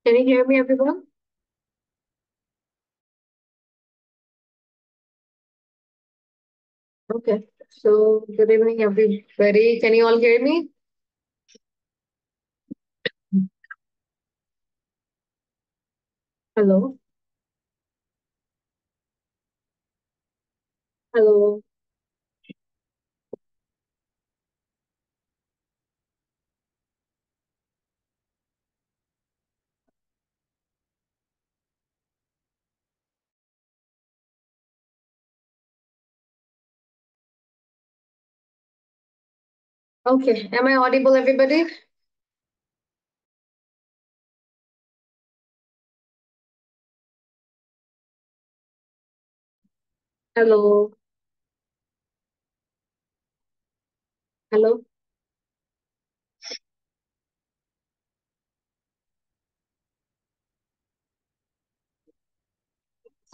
Can you hear me, everyone? Okay. So, good evening, everybody. Can you all hear me? Hello? Hello? Okay. Am I audible, everybody? Hello? Hello?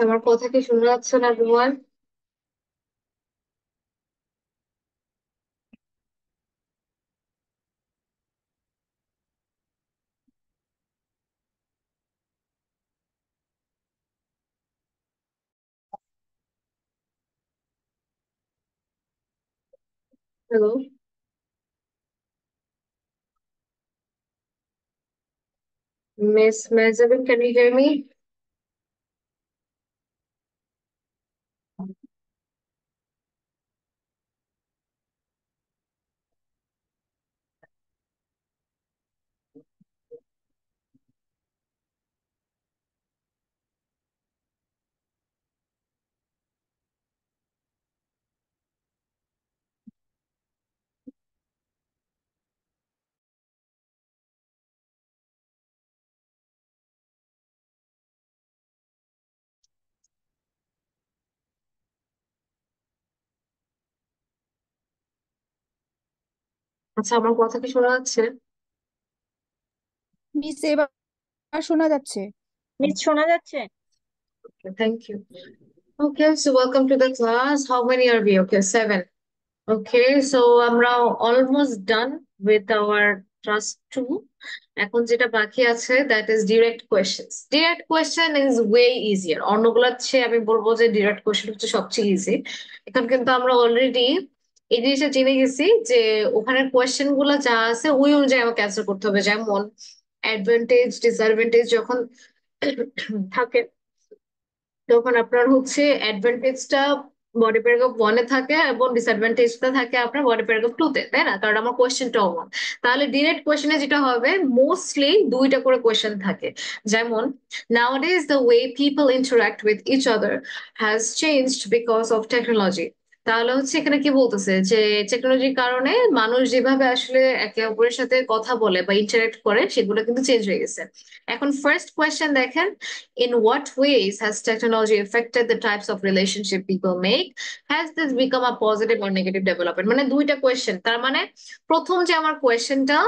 আমার কথা কি শোনা যাচ্ছে না, everyone? Hello? Miss Mezabin, can you hear me? আচ্ছা, আমার কথা কি শোনা যাচ্ছে? মিস এবার শোনা যাচ্ছে। মিস শোনা যাচ্ছে? Okay, thank you. Okay, so welcome to the class. How many are we? Okay, 7. Okay, so আমরা almost done with our class 2. এখন যেটা বাকি আছে that is direct questions. Direct question is way easier. অন্যগুলোর চেয়ে আমি বলবো যে direct question হচ্ছে সবচেয়ে ইজি। এখন কিন্তু আমরা অলরেডি এই জিনিসটা জেনে গেছি যে ওখানের কোয়েশ্চেন গুলো যা আছে ওই অনুযায়ী আমাকে অ্যান্সার করতে হবে, যেমন অ্যাডভান্টেজ ডিসঅ্যাডভান্টেজ যখন থাকে তখন আপনার হচ্ছে অ্যাডভান্টেজটা বডি প্যারাগ্রাফ ওয়ানে থাকে এবং ডিসঅ্যাডভান্টেজটা থাকে আপনার বডি প্যারাগ্রাফ টু তে, তাই না? কারণ আমার কোয়েশ্চেনটাও ওয়ান। তাহলে ডিরেক্ট কোয়েশ্চেনে যেটা হবে মোস্টলি দুইটা করে কোয়েশ্চেন থাকে, যেমন nowadays the way people interact with each other has changed because of technology। তাহলে হচ্ছে এখানে কি বলতেছে যে টেকনোলজির কারণে মানুষ যেভাবে আসলে একে অপরের সাথে কথা বলে বা ইন্টারেক্ট করে সেগুলো কিন্তু চেঞ্জ হয়ে গেছে। এখন ফার্স্ট কোয়েশ্চেন দেখেন, in what ways has technology affected the types of relationship people make? Has this become a positive or negative development? মানে দুইটা কোয়েশ্চেন, তার মানে প্রথম যে আমার কোয়েশ্চেনটা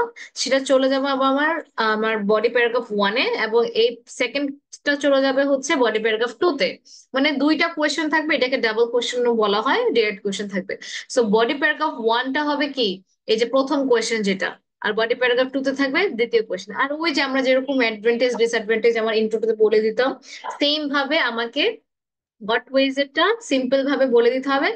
সেটা চলে যাবে আমার আমার বডি প্যারাগ্রাফ ওয়ানে এবং এই সেকেন্ডটা চলে যাবে হচ্ছে বডি প্যারাগ্রাফ টু তে। মানে দুইটা কোয়েশ্চেন থাকবে, এটাকে ডাবল কোয়েশ্চেন বলা হয়, ডিরেক্ট কোয়েশ্চেন থাকবে। সো বডি প্যারাগ্রাফ ওয়ানটা হবে কি, এই যে প্রথম কোয়েশ্চেন যেটা, আর বডি প্যারাগ্রাফ টু তে থাকবে দ্বিতীয় কোয়েশ্চেন। আর ওই যে আমরা যেরকম অ্যাডভান্টেজ ডিসঅ্যাডভান্টেজ আমার ইন্ট্রোতে বলে দিতাম, সেম ভাবে আমাকে হোয়াট ওয়েজ এটা সিম্পল ভাবে বলে দিতে হবে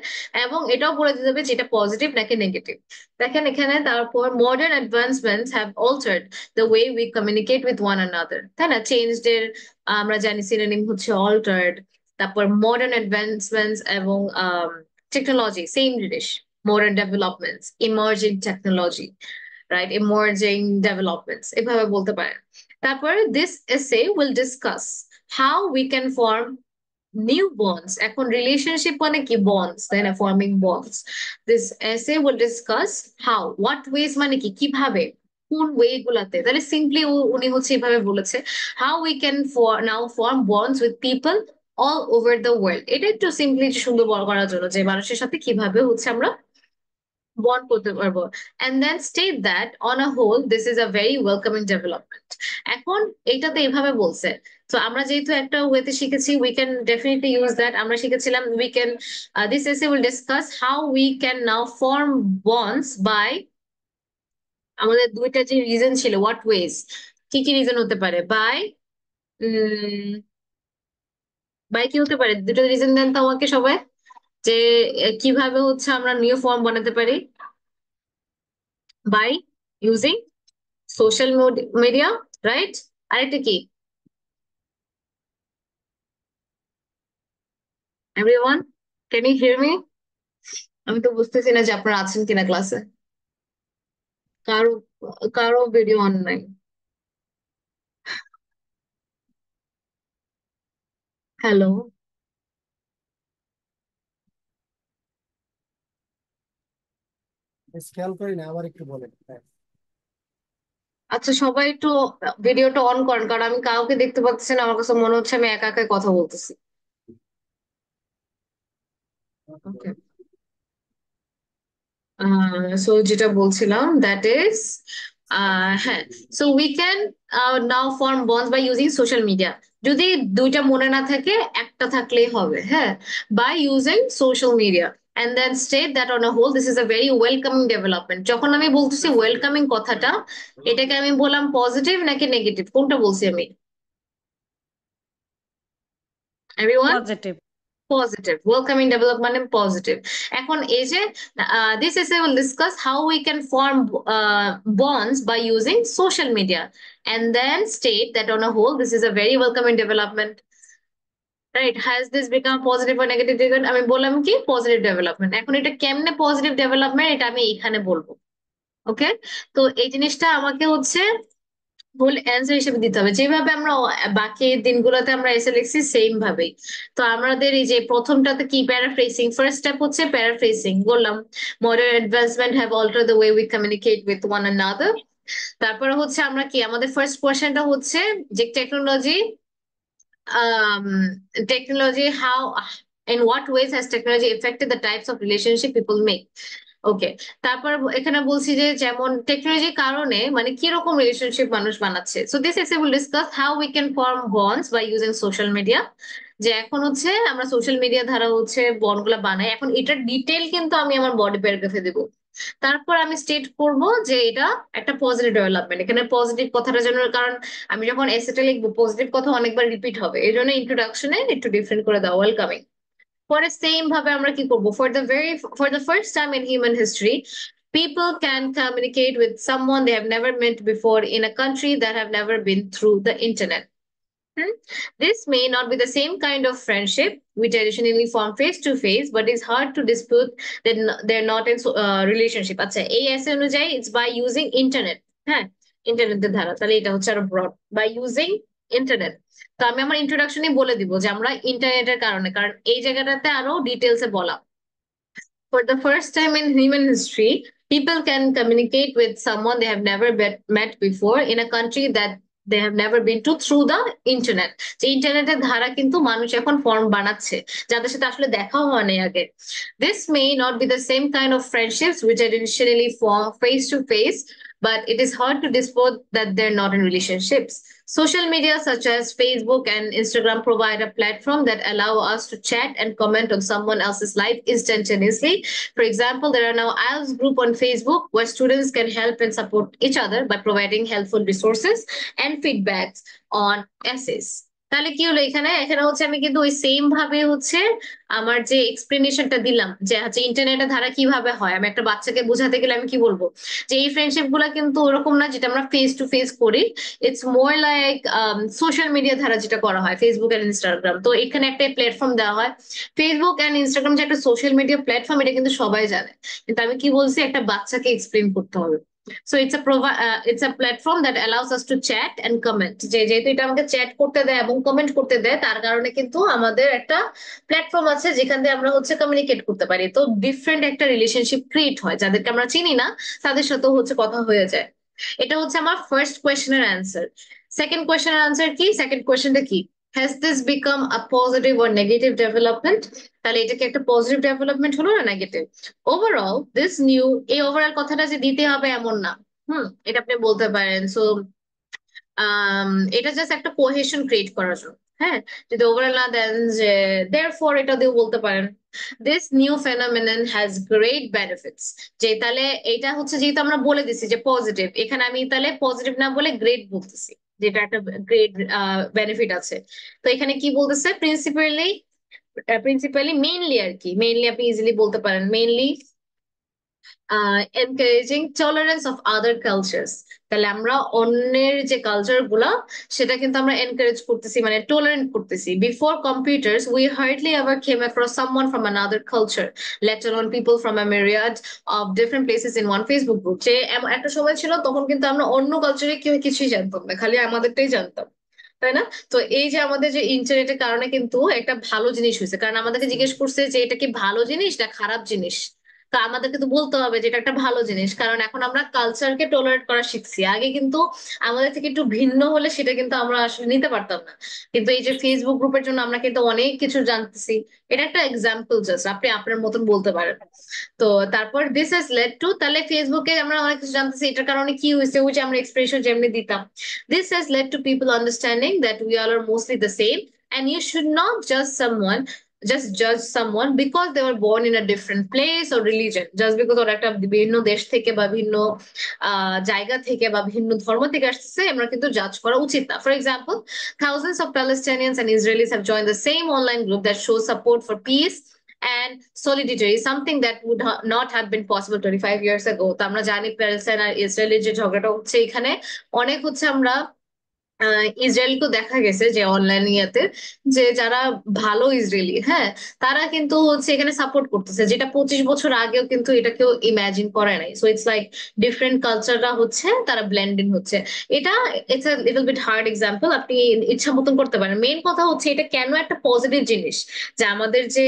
এবং এটাও বলে দিতে হবে যেটা পজিটিভ নাকি নেগেটিভ। দেখেন এখানে তারপর modern অ্যাডভান্সমেন্টস have altered the way we communicate with one another, তাই না? চেঞ্জড এর আমরা জানি সিনোনিম হচ্ছে অল্টার্ড। তারপর মডার্ন অ্যাডভান্সমেন্টস এবং টেকনোলজি সেম জিনিস, modern developments, emerging technology, right, emerging developments এভাবে বলতে পারেন। তারপর this essay will discuss how we can form new bonds. এখন রিলেশনশিপ মানে কি, বন্ডস, তাই না? Forming bonds. This essay will discuss how, what ways মানে কি, কিভাবে, কোন ওয়ে গুলাতে। তাহলে সিম্পলি উনি হচ্ছে এভাবে বলেছে, how we can now form bonds with people all over the world. এটা একটু সিম্পলি সুন্দর বড় করার জন্য যে মানুষের সাথে কিভাবে হচ্ছে আমরা বন্ড করতে পারবো। and then state that on a whole this is a very welcoming development। এখন এইটাতে এইভাবে বলছে, তো আমরা যেহেতু একটা ওয়েতে শিখেছি we can definitely use that। আমরা শিখেছিলাম we can this essay will discuss how we can now form bonds by, আমাদের দুইটা যে রিজন ছিল হোয়াট ওয়েজ, কি কি রিজন হতে পারে, বাই বাই কি হতে পারে? দুটো রিজন দেন তো আমাকে সবাই, যে কিভাবে হচ্ছে আমরা নিউ ফর্ম বানাতে পারি by using social media, right? আরেকটা কি? Everyone, can you hear me? আমি তো বুঝতেছি না যে আপনারা আছেন কিনা ক্লাসে। কারো কারো ভিডিও অন নাই। হ্যালো। বেশ খেয়াল করি না, আবার একটু বলেন। হ্যাঁ। আচ্ছা, সবাই একটু ভিডিওটা অন করেন, কারণ আমি কাউকে দেখতে পাচ্ছি না, আমার কাছে মনে হচ্ছে আমি একা একাই কথা বলতেছি। ওকে। সো যেটা বলছিলাম, দ্যাট ইজ, হ্যাঁ, so we can now form bonds by using social media. যদি দুইটা মনে না থাকে, একটা থাকলেই হবে, হ্যাঁ। By using social media and then state that on a whole this is a very welcoming development। যখন আমি বলতেছি ওয়েলকামিং কথাটা, এটাকে আমি বললাম পজিটিভ নাকি নেগেটিভ, কোনটা বলছি আমি? Everyone, positive. Positive. Welcoming development মানে পজিটিভ। এখন এই যে this essay will discuss how we can form bonds by using social media and then state that on a whole this is a very welcoming development, right? Has this become positive or negative development? আমি বললাম কি positive development. এখন এটা কেমনে positive development, এটা আমি এখানে বলবো। ওকে। তো এই জিনিসটা আমাকে হচ্ছে ভুল অ্যান্সার হিসেবে দিতে হবে, যেভাবে আমরা বাকি দিনগুলোতে আমরা এসে লিখছি সেম ভাবেই। তো আমাদের এই যে প্রথমটাতে কি, প্যারাফ্রেসিং, ফার্স্ট স্টেপ হচ্ছে প্যারাফ্রেসিং বললাম। Modern advancement have alter the way we communicate with one another. তারপরে হচ্ছে আমরা কি, আমাদের ফার্স্ট কোয়েশ্চেনটা হচ্ছে যে technology, how, in what ways has technology affected the types of relationship people make? ওকে। তারপর এখানে বলছি যে যেমন টেকনোলজির কারণে মানে কিরকম রিলেশনশিপ মানুষ বানাচ্ছে। So this essay will discuss how we can form bonds by using social media. যে এখন হচ্ছে আমরা সোশ্যাল মিডিয়া দ্বারা হচ্ছে বন্ড গুলা বানাই। এখন এটার ডিটেল কিন্তু আমি আমার বডি প্যারাগ্রাফে দেবো। তারপর আমি স্টেট করব যে এটা একটা পজিটিভ ডেভেলপমেন্ট। এখানে পজিটিভ কথাটা জন্য, কারণ আমি যখন এসেটা লিখবো পজিটিভ কথা অনেকবার রিপিট হবে, এই জন্য ইন্ট্রোডাকশনে একটু ডিফারেন্ট করে দাও, ওয়েলকামিং। পরে সেম ভাবে আমরা কি করব, for the first time in human history people can communicate with someone they have never met before in a country that have never been through the internet. Hmm? This may not be the same kind of friendship we traditionally form face to face, but it's hard to dispute that they're not in relationship. আচ্ছা, এই এসে অনুযায়ী it's by using internet। হ্যাঁ, ইন্টারনেটের ধারা, তাহলে এটা হচ্ছে আরো ব্রড, by using internet। তো আমি আমার ইন্ট্রোডাকশনে বলে দিব যে আমরা ইন্টারনেটের কারণে, কারণ এই জায়গাটাতে আরো ডিটেলসে বলা। For the first time in human history, people can communicate with someone they have never met before in a country that they have never been to through the internet। যে ইন্টারনেটের ধারা কিন্তু মানুষ এখন ফর্ম বানাচ্ছে যাদের সাথে আসলে দেখাও হয়নি আগে। This may not be the same kind of friendships which are traditionally formed face to face, but it is hard to dispute that they're not in relationships. Social media such as Facebook and Instagram provide a platform that allow us to chat and comment on someone else's life instantaneously. For example, there are now IELTS group on Facebook where students can help and support each other by providing helpful resources and feedbacks on essays. তাহলে কি হলো, এখানে এখানে হচ্ছে আমি কিন্তু ওই same ভাবে হচ্ছে আমার যে এক্সপ্লেনেশনটা দিলাম যে হচ্ছে ইন্টারনেটের ধারা কিভাবে হয়, আমি একটা বাচ্চাকে বোঝাতে গেলে আমি কি বলবো যে এই ফ্রেন্ডশিপ গুলা কিন্তু ওরকম না যেটা আমরা ফেস টু ফেস করি। It's more like social media ধারা যেটা করা হয় ফেসবুক এন্ড ইনস্টাগ্রাম। তো এখানে একটা প্ল্যাটফর্ম দেওয়া হয়। ফেসবুক এন্ড ইনস্টাগ্রাম যে একটা সোশ্যাল মিডিয়া প্ল্যাটফর্ম, এটা কিন্তু সবাই জানে, কিন্তু আমি কি বলছি একটা বাচ্চাকে এক্সপ্লেন করতে হবে। So it's a platform that allows us to chat and comment। যেহেতু এটা আমাকে চ্যাট করতে দেয় এবং কমেন্ট করতে দেয়, তার কারণে কিন্তু আমাদের একটা প্ল্যাটফর্ম আছে যেখান দিয়ে আমরা হচ্ছে কমিউনিকেট করতে পারি। তো ডিফারেন্ট একটা রিলেশনশিপ ক্রিয়েট হয়, যাদেরকে আমরা চিনি না তাদের সাথেও হচ্ছে কথা হয়ে যায়। এটা হচ্ছে আমার ফার্স্ট কোয়েশ্চেনের অ্যান্সার। সেকেন্ড কোয়েশ্চেনের অ্যান্সার কি? সেকেন্ড কোয়েশ্চেনটা কি, has this become a positive or negative development? তাহলে এটা কি একটা পজিটিভ ডেভেলপমেন্ট হলো না নেগেটিভ? ওভারঅল দিস নিউ, এই ওভারঅল কথাটা যে দিতে হবে এমন না। এটা আপনি বলতে পারেন। সো এটা জাস্ট একটা কোহেশন ক্রিয়েট করার জন্য। হ্যাঁ, যদি ওভারঅল না দেন যে therefore এটা দিয়ে বলতে পারেন this new phenomenon has great benefits। যে তাহলে এটা হচ্ছে যেহেতু আমরা বলে দিছি যে পজিটিভ, এখানে আমি তাহলে পজিটিভ না বলে গ্রেট বলতেছি। যেটা একটা গ্রেট বেনিফিট আছে। তো এখানে কি বলতেছে, প্রিন্সিপালি মেইনলি আর কি, মেইনলি আপনি ইজিলি বলতে পারেন mainly encouraging tolerance of other cultures. তাহলে আমরা অন্যের যে কালচার গুলা সেটা কিন্তু আমরা এনকারেজ করতেছি, মানে টলারেন্ট করতেছি। Before computers we hardly ever came across someone from another culture, let alone people from a myriad of different places in one Facebook group. যে একটা সময় ছিল তখন কিন্তু আমরা অন্য কালচারে কেউ কিছুই জানতাম না, খালি আমাদেরটাই জানতাম, তাই না? তো এই যে আমাদের যে ইন্টারনেটের কারণে কিন্তু একটা ভালো জিনিস হয়েছে, কারণ আমাদেরকে জিজ্ঞেস করছে যে এটা কি ভালো জিনিস না খারাপ জিনিস। তো আমাদেরকে তো বলতে হবে যে এটা একটা ভালো জিনিস, কারণ এখন আমরা কালচারকে টলারেট করা শিখছি। আগে কিন্তু আমাদের থেকে একটু ভিন্ন হলে সেটা কিন্তু আমরা আসলে নিতে পারতাম না, কিন্তু এই যে ফেসবুক গ্রুপের জন্য আমরা কিন্তু অনেক কিছু জানতেছি। এটা একটা এক্সাম্পল, জাস্ট আপনি আপনার মতন বলতে পারেন। তো তারপর দিস হ্যাজ লেড টু, তাহলে ফেসবুকে আমরা অনেক কিছু জানতেছি, এটার কারণে কি হয়েছে, ওই যে আমরা এক্সপ্রেশন যেমনি দিতাম, this has led to people understanding that we all are mostly the same, and you should not just someone because they were born in a different place or religion, just because ওরা একটা ভিন্ন দেশ থেকে বা ভিন্ন জায়গা থেকে বা ভিন্ন ধর্ম থেকে আসছে আমরা কিন্তু জাজ করা উচিত না। For example, thousands of Palestinians and Israelis have joined the same online group that shows support for peace and solidarity, something that would not have been possible 25 years ago. তো আমরা জানি প্যালেস্টাইন আর ইসরায়েলের যে ঝগড়াটা হচ্ছে এখানে অনেক হচ্ছে, আমরা ইসরায়েলকেও দেখা গেছে যে অনলাইন ইয়াতে যে যারা ভালো ইসরায়েলি, হ্যাঁ, তারা কিন্তু হচ্ছে এখানে সাপোর্ট করতেছে, যেটা 25 বছর আগেও কিন্তু এটা কেউ ইমাজিন করে নাই। সো ইটস লাইক ডিফারেন্ট কালচাররা হচ্ছে তারা ব্লেন্ডিং হচ্ছে। এটা it's a little bit hard example, আপনি ইচ্ছা মতন করতে পারেন। মেইন কথা হচ্ছে এটা কেন একটা পজিটিভ জিনিস, যে আমাদের যে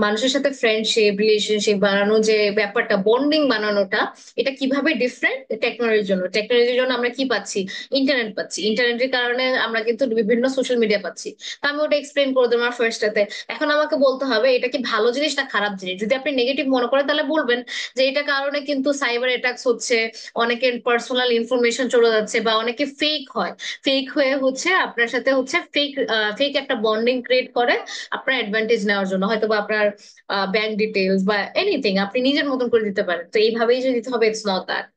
মানুষের সাথে ফ্রেন্ডশিপ রিলেশনশিপ বানানো, যে ব্যাপারটা বন্ডিং বানানোটা, এটা কিভাবে ডিফারেন্ট টেকনোলজির জন্য। টেকনোলজির জন্য আমরা কি পাচ্ছি, ইন্টারনেট পাচ্ছি, ইন্টারনেটের কারণে আমরা কিন্তু বিভিন্ন সোশ্যাল মিডিয়া পাচ্ছি। তো আমি ওটা এক্সপ্লেন করে দেবো আমার ফার্স্টটাতে। এখন আমাকে বলতে হবে এটা কি ভালো জিনিস না খারাপ জিনিস। যদি আপনি নেগেটিভ মনে করেন তাহলে বলবেন যে এটা কারণে কিন্তু সাইবার অ্যাটাকস হচ্ছে, অনেকের পার্সোনাল ইনফরমেশন চলে যাচ্ছে, বা অনেকে ফেক হয়, ফেক হয়ে হচ্ছে আপনার সাথে হচ্ছে ফেক ফেক একটা বন্ডিং ক্রিয়েট করে আপনার অ্যাডভান্টেজ নেওয়ার জন্য, হয়তো বা আপনার ব্যাংক ডিটেলস বা এনিথিং আপনি নিজের মতন করে দিতে পারেন। তো এইভাবেই যে দিতে হবে, ইটস নট দ্যাট।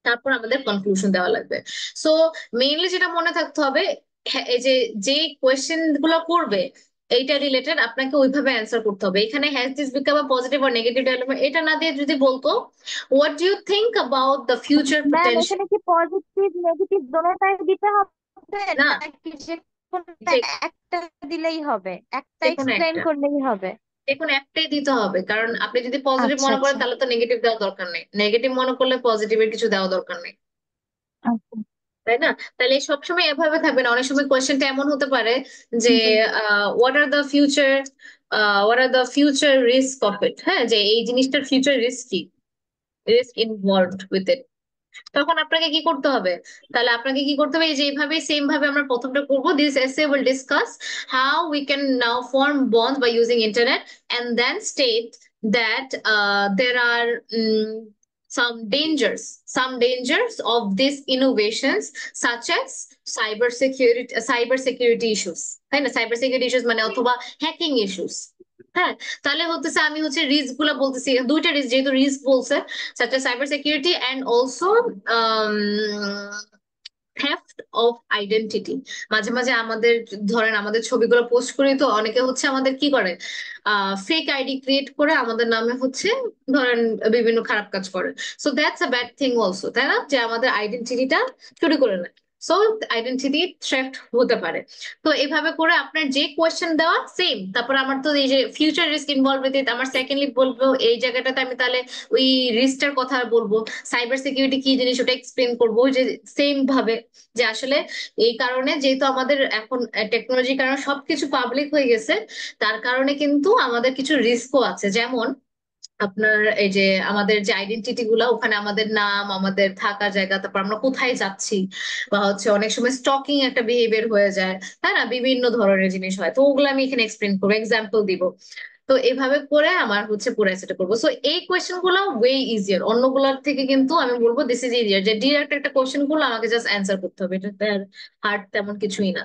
তারপর আমাদের কনক্লুশন দেওয়া লাগবে। সো মেইনলি যেটা মনে থাকতে হবে, হ্যাঁ, এই যে যে কোয়েশ্চেন গুলো করবে এইটা রিলেটেড আপনাকে ওইভাবে অ্যান্সার করতে হবে। এখানে has this become a positive or negative development এটা না দিয়ে যদি বলতো, what do you think about the future ma'am potential. এখানে কি পজিটিভ নেগেটিভ দোনোটাই দিতে হবে না, নাকি যে কোনোটা যে একটা দিলেই হবে, একটা যে কোনো এক্সপ্লেন একটা, করলেই হবে? যে কোনো একটাই দিতে হবে, কারণ আপনি যদি পজিটিভ আচ্ছা মনে করেন আচ্ছা তাহলে তো নেগেটিভ দেওয়ার দরকার নেই, নেগেটিভ মনে করলে পজিটিভের কিছু দেওয়া দরকার নেই, আচ্ছা। তাই না? তাহলে সবসময় এভাবে থাকবে না, অনেক সময় কোয়েশ্চেনটা এমন হতে পারে যে জি। What are the future, what are the future risk of it, হ্যাঁ, যে এই জিনিসটার ফিউচার রিস্ক কি, রিস্ক ইনভলভড উইথ ইট। তখন আপনাকে কি করতে হবে, তাহলে আপনাকে কি করতে হবে, এই যে এইভাবে সেম ভাবে আমরা প্রথমটা করব, this essay will discuss how we can now form bond by using internet, and then state that there are some dangers of these innovations, such as cyber security issues, তাই না? সাইবার সিকিউরিটি ইস্যুস মানে অথবা hacking issues. হ্যাঁ, তাহলে হতেছে আমি হচ্ছে risk গুলা বলতেছি, দুইটা রিস্ক যেহেতু রিস্ক বলছে, such as cyber security and also um, theft of identity। মাঝে মাঝে আমাদের, ধরেন আমাদের ছবিগুলো পোস্ট করি, তো অনেকে হচ্ছে আমাদের কি করে, ফেক আইডি ক্রিয়েট করে আমাদের নামে হচ্ছে ধরেন বিভিন্ন খারাপ কাজ করে। So that's a bad thing also, তাই না, যে আমাদের আইডেন্টিটিটা চুরি করে নেয়। সো আইডেন্টিটি থ্রেফট হতে পারে। তো এভাবে করে আপনার যে কোয়েশ্চেন দেওয়া সেম, তারপর আমার তো এই যে future risk involve with it, আমার সেকেন্ডলি বলবো এই জায়গাটাতে আমি তাহলে ওই রিস্কটার কথা বলবো, সাইবার সিকিউরিটি কি জিনিস ওটা এক্সপ্লেন করবো, ওই যে সেম ভাবে, যে আসলে এই কারণে যেহেতু আমাদের এখন টেকনোলজির কারণে সবকিছু পাবলিক হয়ে গেছে, তার কারণে কিন্তু আমাদের কিছু রিস্কও আছে। যেমন আপনার এই যে আমাদের যে আইডেন্টিটি গুলা, ওখানে আমাদের নাম, আমাদের থাকার জায়গা, তারপর আমরা কোথায় যাচ্ছি, বা হচ্ছে অনেক সময় স্টকিং একটা বিহেভিয়ার হয়ে যায়, তাই না, বিভিন্ন ধরনের জিনিস হয়। তো ওগুলো আমি এখানে এক্সপ্লেন করবো, এক্সাম্পল দিব। তো এভাবে করে আমার হচ্ছে পুরো এসেটা করবো। সো এই কোয়েশ্চেন গুলো ওয়ে ইজিয়ার, অন্যগুলোর থেকে কিন্তু আমি বলবো দিস ইজ ইজিয়ার, যে ডিরেক্ট একটা কোয়েশ্চেন গুলো আমাকে জাস্ট অ্যান্সার করতে হবে, এটা হার্ড তেমন কিছুই না।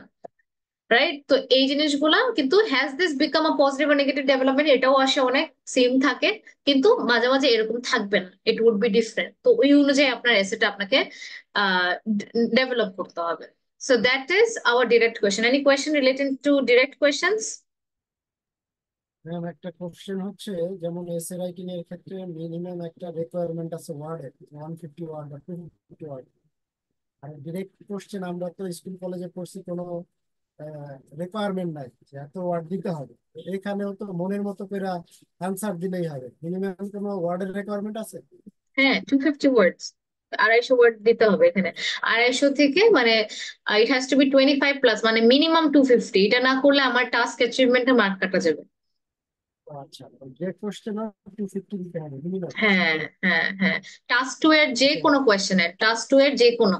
রাইট? তো এই জিনিসগুলা কিন্তু has this become a positive আর নেগেটিভ ডেভেলপমেন্ট, এটাও আসে অনেক সেম থাকে, কিন্তু মাঝে মাঝে এরকম থাকবে না, ইট উড বি ডিফারেন্ট। তো ওই অনুযায়ী আপনার এসেটা আপনাকে ডেভেলপ করতে হবে। So that is our direct question. Any question related to direct questions? Ma'am একটা কোশ্চেন হচ্ছে, যেমন এসে রাইটিং এর ক্ষেত্রে মিনিমাম একটা রিকোয়ারমেন্ট আছে ওয়ার্ডের 150 ওয়ার্ড বা 250 ওয়ার্ড। আর ডিরেক্ট কোশ্চেন আমরা তো স্কুল কলেজে পড়ছি, কোনো রিকোয়ারমেন্ট নাই যে এত ওয়ার্ড দিতে হবে। তো এখানেও তো মনের মতো করে অ্যান্সার দিলেই হবে, মিনিমাম কোনো ওয়ার্ডের রিকোয়ারমেন্ট আছে? হ্যাঁ, 250 ওয়ার্ডস, 250 ওয়ার্ড দিতে হবে এখানে। 250 থেকে মানে ইট হ্যাজ টু বি 25+, মানে মিনিমাম 250। এটা না করলে আমার টাস্ক অ্যাচিভমেন্টে মার্ক কাটা যাবে। ও আচ্ছা, ডিরেক্ট কোশ্চেন 250 দিতে হবে মিনিমাম। হ্যাঁ, হ্যাঁ, হ্যাঁ। টাস্ক 2 এর যে কোনো কোয়েশ্চেনের, টাস্ক 2 এর যে কোনো,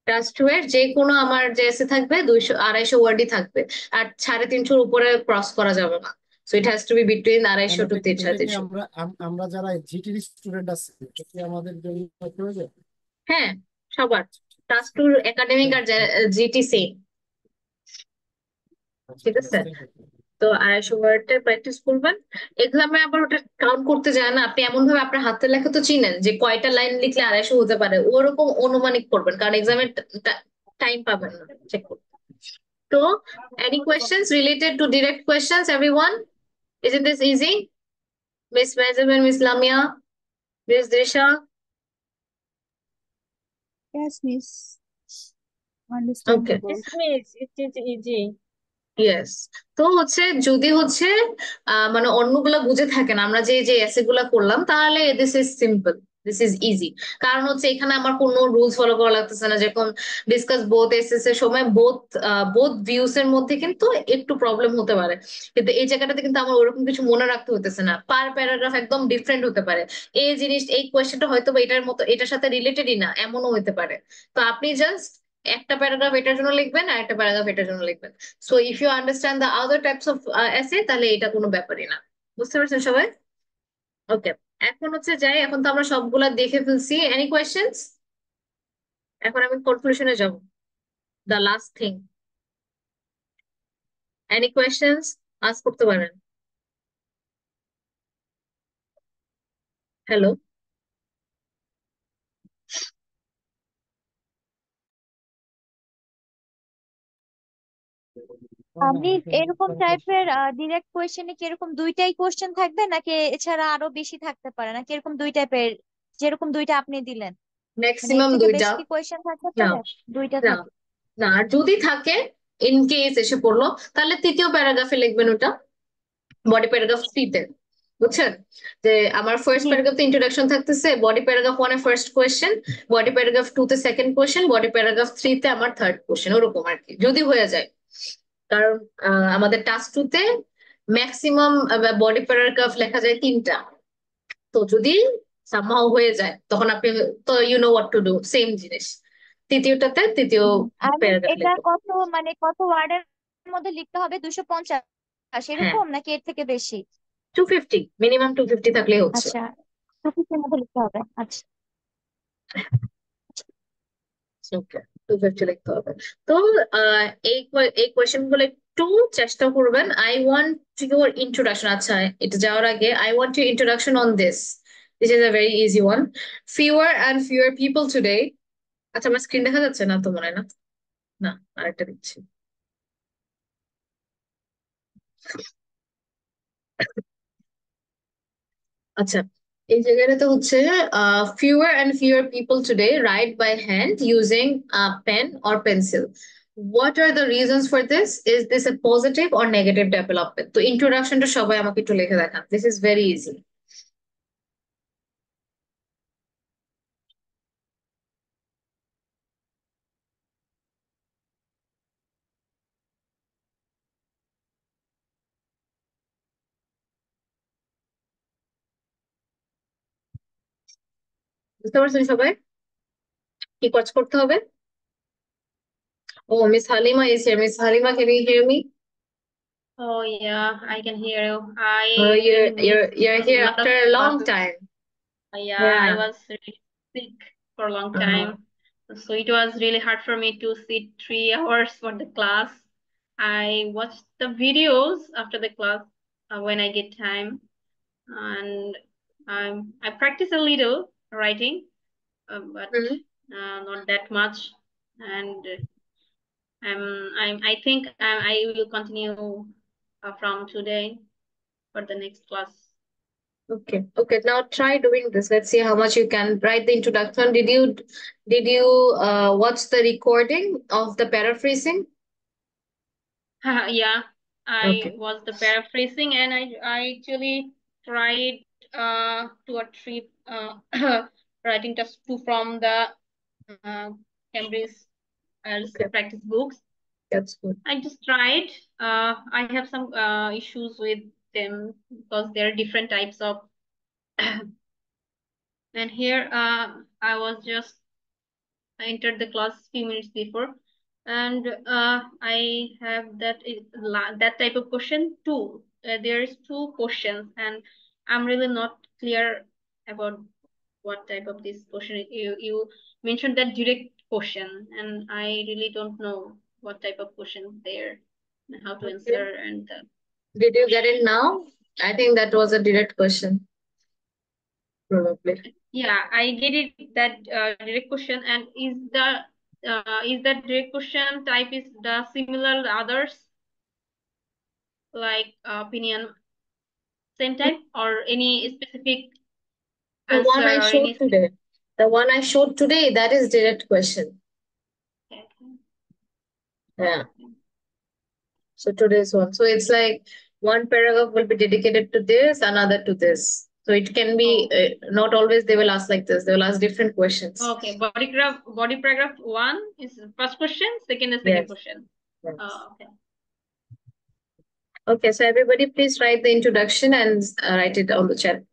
টাস্ক 2 এর যে কোনো আমার যে এসে থাকবে 200-250 ওয়ার্ডই থাকবে। আর 350-র উপরে ক্রস করা যাবে না। So it has to be between ma'am 250 to এটা কি 350। আমরা যারা জিটির স্টুডেন্ট আছি, এটা কি আমাদের জন্য প্রয়োজন? হ্যাঁ, সবার টাস্ক 2 একাডেমিক আর জিটি সেম। আচ্ছা ঠিক ঠিক আছে? আছে, থ্যাংক ইউ। তো 250 ওয়ার্ডের প্র্যাকটিস করবেন। এক্সামে আবার ওটা কাউন্ট করতে যায় না, আপনি এমন ভাবে আপনার হাতের লেখা তো চিনেন যে কয়টা লাইন লিখলে 250 হতে পারে, ওরকম অনুমানিক করবেন, কারণ এক্সামে টাইম পাবেন না চেক করতে। তো any questions related to direct questions, everyone? Isn't this easy? Miss Benjamin, Miss Lamia, Miss Drisha? Yes, miss. Okay. Understandable. Yes, miss, it is easy. Yes. তো হচ্ছে যদি হচ্ছে মানে অন্যগুলা বুঝে থাকেন, আমরা যে যে এসে গুলা করলাম, তাহলে this is simple, this is easy. কারণ হচ্ছে এখানে আমার কোনো রুলস ফলো করা লাগতেছে না, যেরকম ডিসকাস বোথ এসএস এর সময় বোথ বোথ ভিউস এর মধ্যে কিন্তু একটু প্রবলেম হতে পারে, কিন্তু এই জায়গাটাতে কিন্তু আমার ওরকম কিছু মনে রাখতে হতেছে না, পার প্যারাগ্রাফ একদম ডিফারেন্ট হতে পারে। এই জিনিস, এই কোয়েশ্চেনটা হয়তো বা এটার মতো, এটার সাথে রিলেটেডই না, এমনও হতে পারে। তো আপনি জাস্ট একটা প্যারাগ্রাফ এটার জন্য লিখবেন আর একটা প্যারাগ্রাফ এটার জন্য লিখবেন। So if you understand the other types of essay, তাহলে এটা কোনো ব্যাপারই না। বুঝতে পারছেন সবাই? ওকে। এখন হচ্ছে যাই, এখন তো আমরা সবগুলা দেখে ফেলছি। Any questions? এখন আমি কনক্লুশনে যাব, the last thing. Any questions ask করতে পারেন। হ্যালো? আপনি এরকম টাইপের ডিরেক্ট কোয়েশ্চেনে কি এরকম দুইটাই কোশ্চেন থাকবে, নাকি এছাড়া আরো বেশি থাকতে পারে, নাকি এরকম দুই টাইপের, যেরকম দুইটা আপনি দিলেন, মানে এর ম্যাক্সিমাম থেকে দুইটা। বেশি কি কোয়েশ্চেন থাকতে না, পারে? দুইটা না, থাকে। না, আর যদি থাকে, ইন কেস এসে পড়লো, তাহলে তৃতীয় প্যারাগ্রাফে লিখবেন ওটা, বডি প্যারাগ্রাফ 3-তে। বুঝছেন? যে আমার ফার্স্ট জি। প্যারাগ্রাফে ইন্ট্রোডাকশন থাকতেছে, বডি প্যারাগ্রাফ 1-এ ফার্স্ট কোয়েশ্চেন, বডি প্যারাগ্রাফ 2-তে সেকেন্ড কোয়েশ্চেন, বডি প্যারাগ্রাফ 3-তে আমার থার্ড কোয়েশ্চেন, ওরকম আর কি, যদি হয়ে যায়। কারণ আমাদের টাস্ক 2-তে ম্যাক্সিমাম বডি প্যারাগ্রাফ লেখা যায় 3টা। তো যদি সামহাও হয়ে যায়, তখন আপনি, তো you know what to do, same জিনিস তৃতীয়টাতে তৃতীয় আই মিন প্যারাগ্রাফ এটা লিখবেন। কত, মানে কত ওয়ার্ডের মধ্যে লিখতে হবে? 250 হ্যাঁ, এরকম, নাকি এর থেকে বেশি? 250, মিনিমাম 250 থাকলেই হচ্ছে। আচ্ছা, 250 এর মধ্যে লিখতে হবে। আচ্ছা। ওকে, 250 লিখতে হবে। তো এই কোয়েশ্চেন গুলো একটু চেষ্টা করবেন। আই ওয়ান্ট ইউর ইন্ট্রোডাকশন, আচ্ছা এটা যাওয়ার আগে, I want your introduction on this, this is a very easy one. Fewer and fewer people today. আচ্ছা, আমার স্ক্রিন দেখা যাচ্ছে না তো মনে হয়, না? না, আরেকটা দিচ্ছি। আচ্ছা, এই জায়গাটাতে হচ্ছে fewer and fewer people today write by hand using a pen or pencil. What are the reasons for this? Is this a positive or negative development? তো ইন্ট্রোডাকশনটা সবাই আমাকে একটু লিখে দেখান, দিস ইজ ভেরি ইজি। বুঝতে পারছেন সবাই কি কাজ করতে হবে? ও, Miss Halima is here. Miss Halima, can you hear me? Oh yeah, I can hear you. Oh, I you're really you're missed you're a here lot of after a long classes. time. Yeah, I Yeah. was really sick for a long Uh, time. So it was really hard for me to sit 3 hours for the class. I watch the videos after the class when I get time, and I practice a little writing, but Mhm. not that much. And I think I will continue from today for the next class. Okay. Okay. Now try doing this. Let's see how much you can write the introduction. Did you watch the recording of the paraphrasing? Yeah, I Okay. was the paraphrasing, and I actually tried 2 or 3 writing tests too from the uh, Cambridge as Okay. practice books. That's good. I just tried. I have some issues with them because there are different types of. And here I was just I entered the class few minutes before, and I have that type of question too. There is 2 questions, and I'm really not clear about what type of this question. You mentioned that direct question, and I really don't know what type of question there and how to Okay. answer. And Did you get it now? I think that was a direct question, probably. yeah, I get it that direct question. And is that direct question type is the similar others like opinion same type or any specific The one answer I or any showed today. The one I showed today, that is direct question. specific. Yeah. So today's one. So it's like one paragraph will be dedicated to this, another to this. So it can be Oh, not always they will ask like this. They will ask different questions. okay. Body paragraph one is first question, second is second Yes. question. Yes. Okay. Okay. So everybody, please write the introduction and write it on the chat.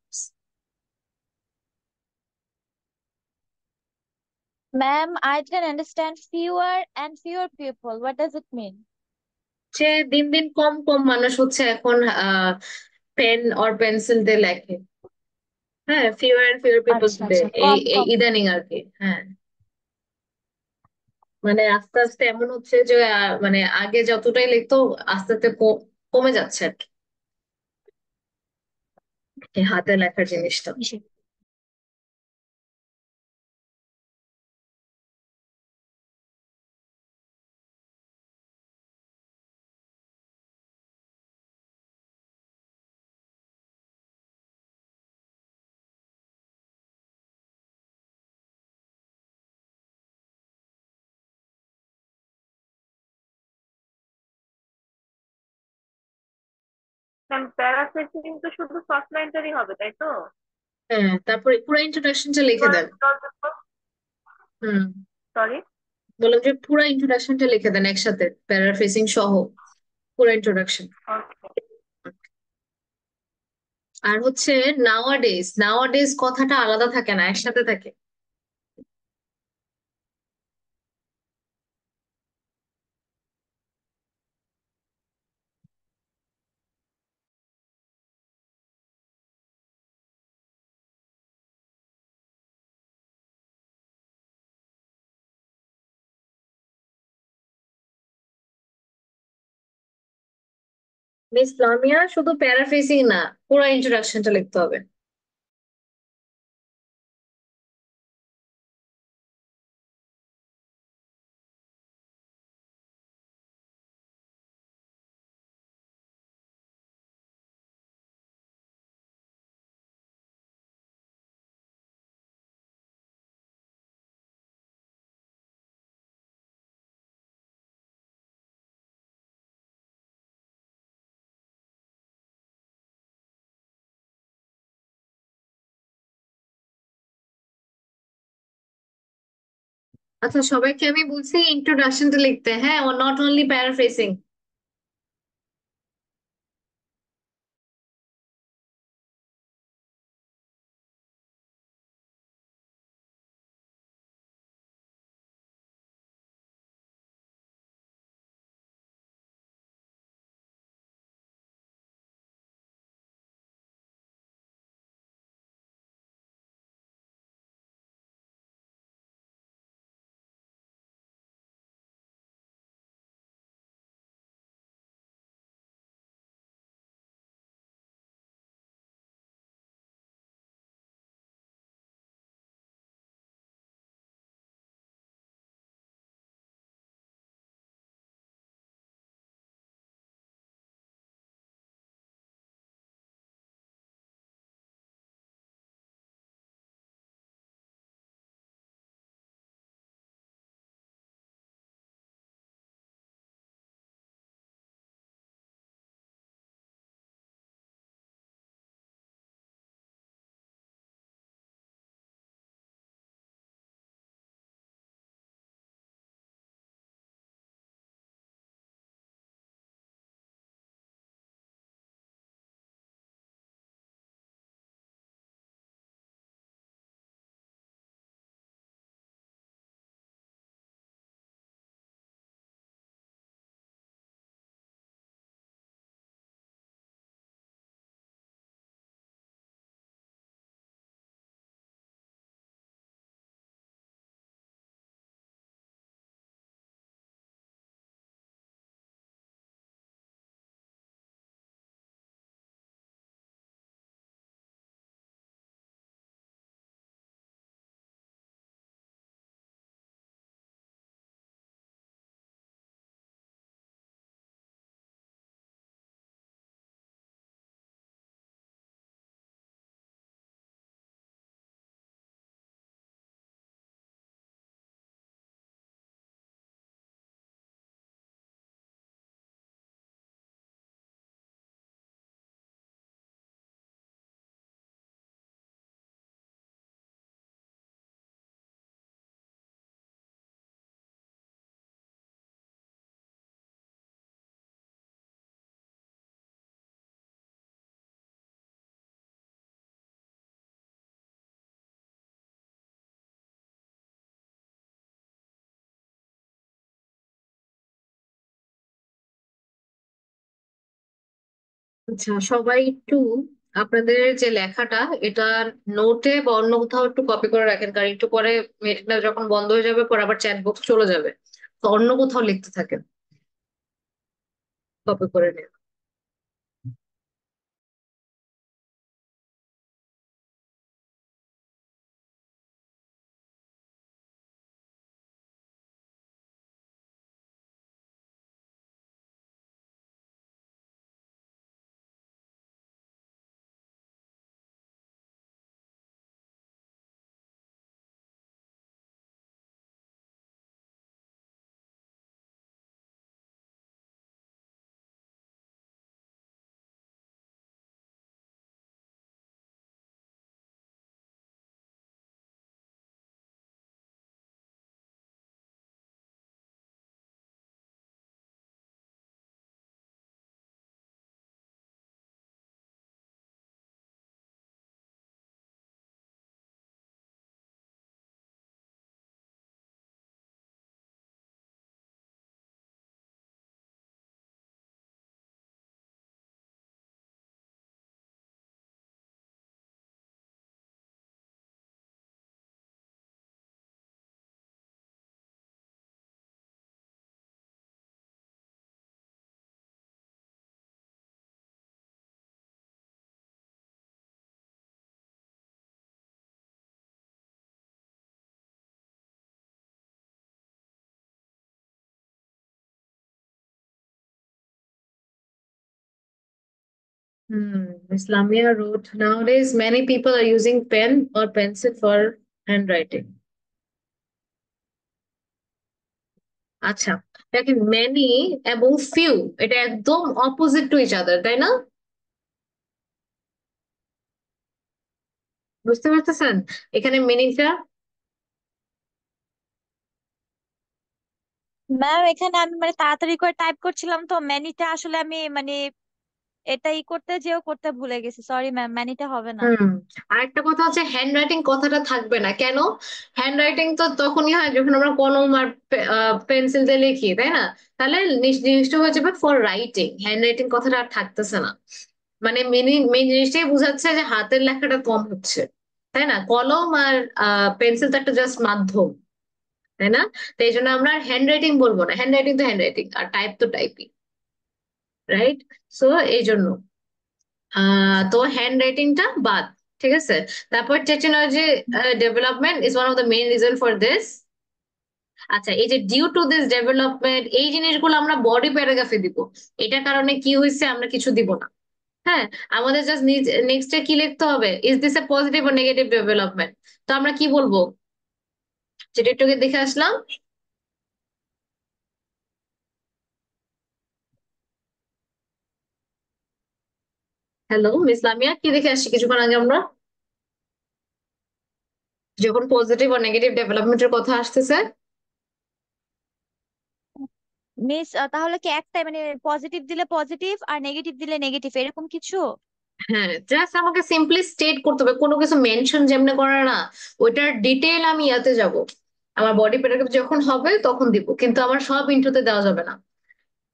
Ma'am, I didn't understand fewer and fewer people. What does it mean? যে দিন দিন কম কম মানুষ হচ্ছে এখন pen or pencil দিয়ে লেখে। হ্যাঁ, fewer and fewer people আচ্ছা today আচ্ছা, এই কম এই কম। ইদানিং আর কি। হ্যাঁ, মানে আস্তে আস্তে এমন হচ্ছে যে মানে আগে যতটাই লিখতো আস্তে আস্তে কমে যাচ্ছে আর কি এই হাতে লেখার জিনিসটা। জি। ম্যাম প্যারাফ্রেজিং তো শুধু ফার্স্ট লাইনটারই হবে, তাই তো? হ্যাঁ, তারপরে পুরো ইন্ট্রোডাকশনটা লিখে দেন। হুম, সরি। বললাম যে পুরো ইন্ট্রোডাকশনটা লিখে দেন একসাথে, প্যারাফ্রেজিং সহ পুরো ইন্ট্রোডাকশন। আর হচ্ছে নাওয়াডেজ কথাটা আলাদা থাকে না, একসাথে থাকে। মিস লামিয়া, শুধু প্যারাফ্রেজিং না, পুরো ইন্ট্রোডাকশনটা লিখতে হবে। আচ্ছা, সবাইকে আমি বলছি ইন্ট্রোডাকশনটা লিখতে, হ্যাঁ, ও নট অনলি প্যারাফ্রেজিং। আচ্ছা, সবাই একটু আপনাদের যে লেখাটা এটার নোটে বা অন্য কোথাও একটু কপি করে রাখেন, কারণ একটু পরে মেশিনটা যখন বন্ধ হয়ে যাবে পরে আবার চ্যাট বক্স চলে যাবে, তো অন্য কোথাও লিখতে থাকেন, কপি করে নিন। Islamia wrote, nowadays many people are using pen or pencil for handwriting. আচ্ছা, দেখেন many এবং few এটা একদম অপোজিট টু ইচ আদার, তাই না? বুঝতে পারতেছেন এখানে মিনিংটা? ম্যাম এখানে আমি মানে তাড়াতাড়ি করে টাইপ করছিলাম তো ম্যানিটা আসলে আমি মানে এটাই করতে যেও করতে ভুলে গেছি, সরি ম্যাম, ম্যানিটা হবে না। আরেকটা কথা হচ্ছে হ্যান্ড রাইটিং কথাটা থাকবে না কেন? হ্যান্ড রাইটিং তো তখনই হয় যখন আমরা কলম আর পেন্সিল দিয়ে লিখি, তাই না? তাহলে জিনিসটা হয়ে যাবে ফর রাইটিং, হ্যান্ড রাইটিং কথাটা আর থাকতেছে না। মানে মেন জিনিসটাই বোঝাচ্ছে যে হাতের লেখাটা কম হচ্ছে, তাই না? কলম আর পেন্সিল তো একটা জাস্ট মাধ্যম, তাই না? তো এই জন্য আমরা হ্যান্ড রাইটিং বলবো না, হ্যান্ড রাইটিং তো হ্যান্ড রাইটিং আর টাইপ তো টাইপই, রাইট? সো এই জন্য তো হ্যান্ড রাইটিংটা বাদ, ঠিক আছে? তারপর technology development is one of the main reason for this. আচ্ছা, এই যে ডিউ টু দিস ডেভেলপমেন্ট এই জিনিসগুলো আমরা বডি প্যারাগ্রাফে দিব, এটার কারণে কি হয়েছে আমরা কিছু দিব না। হ্যাঁ, আমাদের জাস্ট নেক্সট কি লিখতে হবে, ইজ দিস এ পজিটিভ ও নেগেটিভ ডেভেলপমেন্ট। তো আমরা কি বলবো, যেটা একটু আগে দেখে আসলাম। হ্যালো মিস লামিয়া, কি দেখে আসছি কিছুক্ষণ আগে আমরা, যখন পজিটিভ ও নেগেটিভ ডেভেলপমেন্টের কথা আসতেছে? মিস তাহলে কি একটাই মানে পজিটিভ দিলে পজিটিভ আর নেগেটিভ দিলে নেগেটিভ এরকম কিছু? হ্যাঁ, জাস্ট আমাকে সিম্পলি স্টেট করতে হবে, কোনো কিছু মেনশন যেমনি করে না, ওইটার ডিটেল আমি ইয়াতে যাব, আমার বডি প্যারাগ্রাফ যখন হবে তখন দিব, কিন্তু আমার সব ইন্ট্রোতে দেওয়া যাবে না,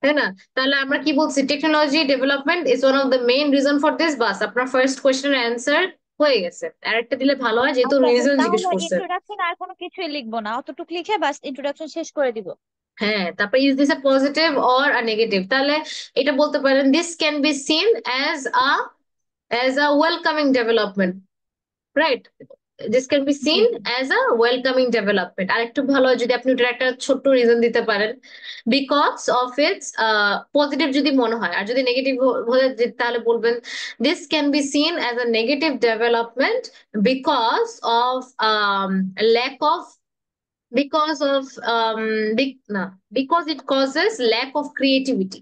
তাই না? তাহলে আমরা কি বলছি, technology development is one of the main reason for this, বাস আপনার ফার্স্ট কোয়েশ্চেনের অ্যান্সার হয়ে গেছে। আরেকটা দিলে ভালো হয় যেহেতু আচ্ছা মিস রিজন জিজ্ঞেস তাহলে করছে। ইন্ট্রোডাকশন আর কোনো কিছুই লিখবো না, অতটুকু লিখে বাস ইন্ট্রোডাকশন শেষ করে দিব। হ্যাঁ, তারপর is this a positive or a negative, তাহলে এটা বলতে পারেন this can be seen as a welcoming development, right? This can be জি সিন জি। As a welcoming development. আর একটু ভালো হয় যদি আপনি ওটার একটা ছোট্ট রিজন দিতে পারেন, বিকজ অফ ইটস পজিটিভ যদি মনে হয়, আর যদি নেগেটিভ হলে তাহলে বলবেন this can be seen as a negative development because of lack of because of না, because it causes lack of creativity.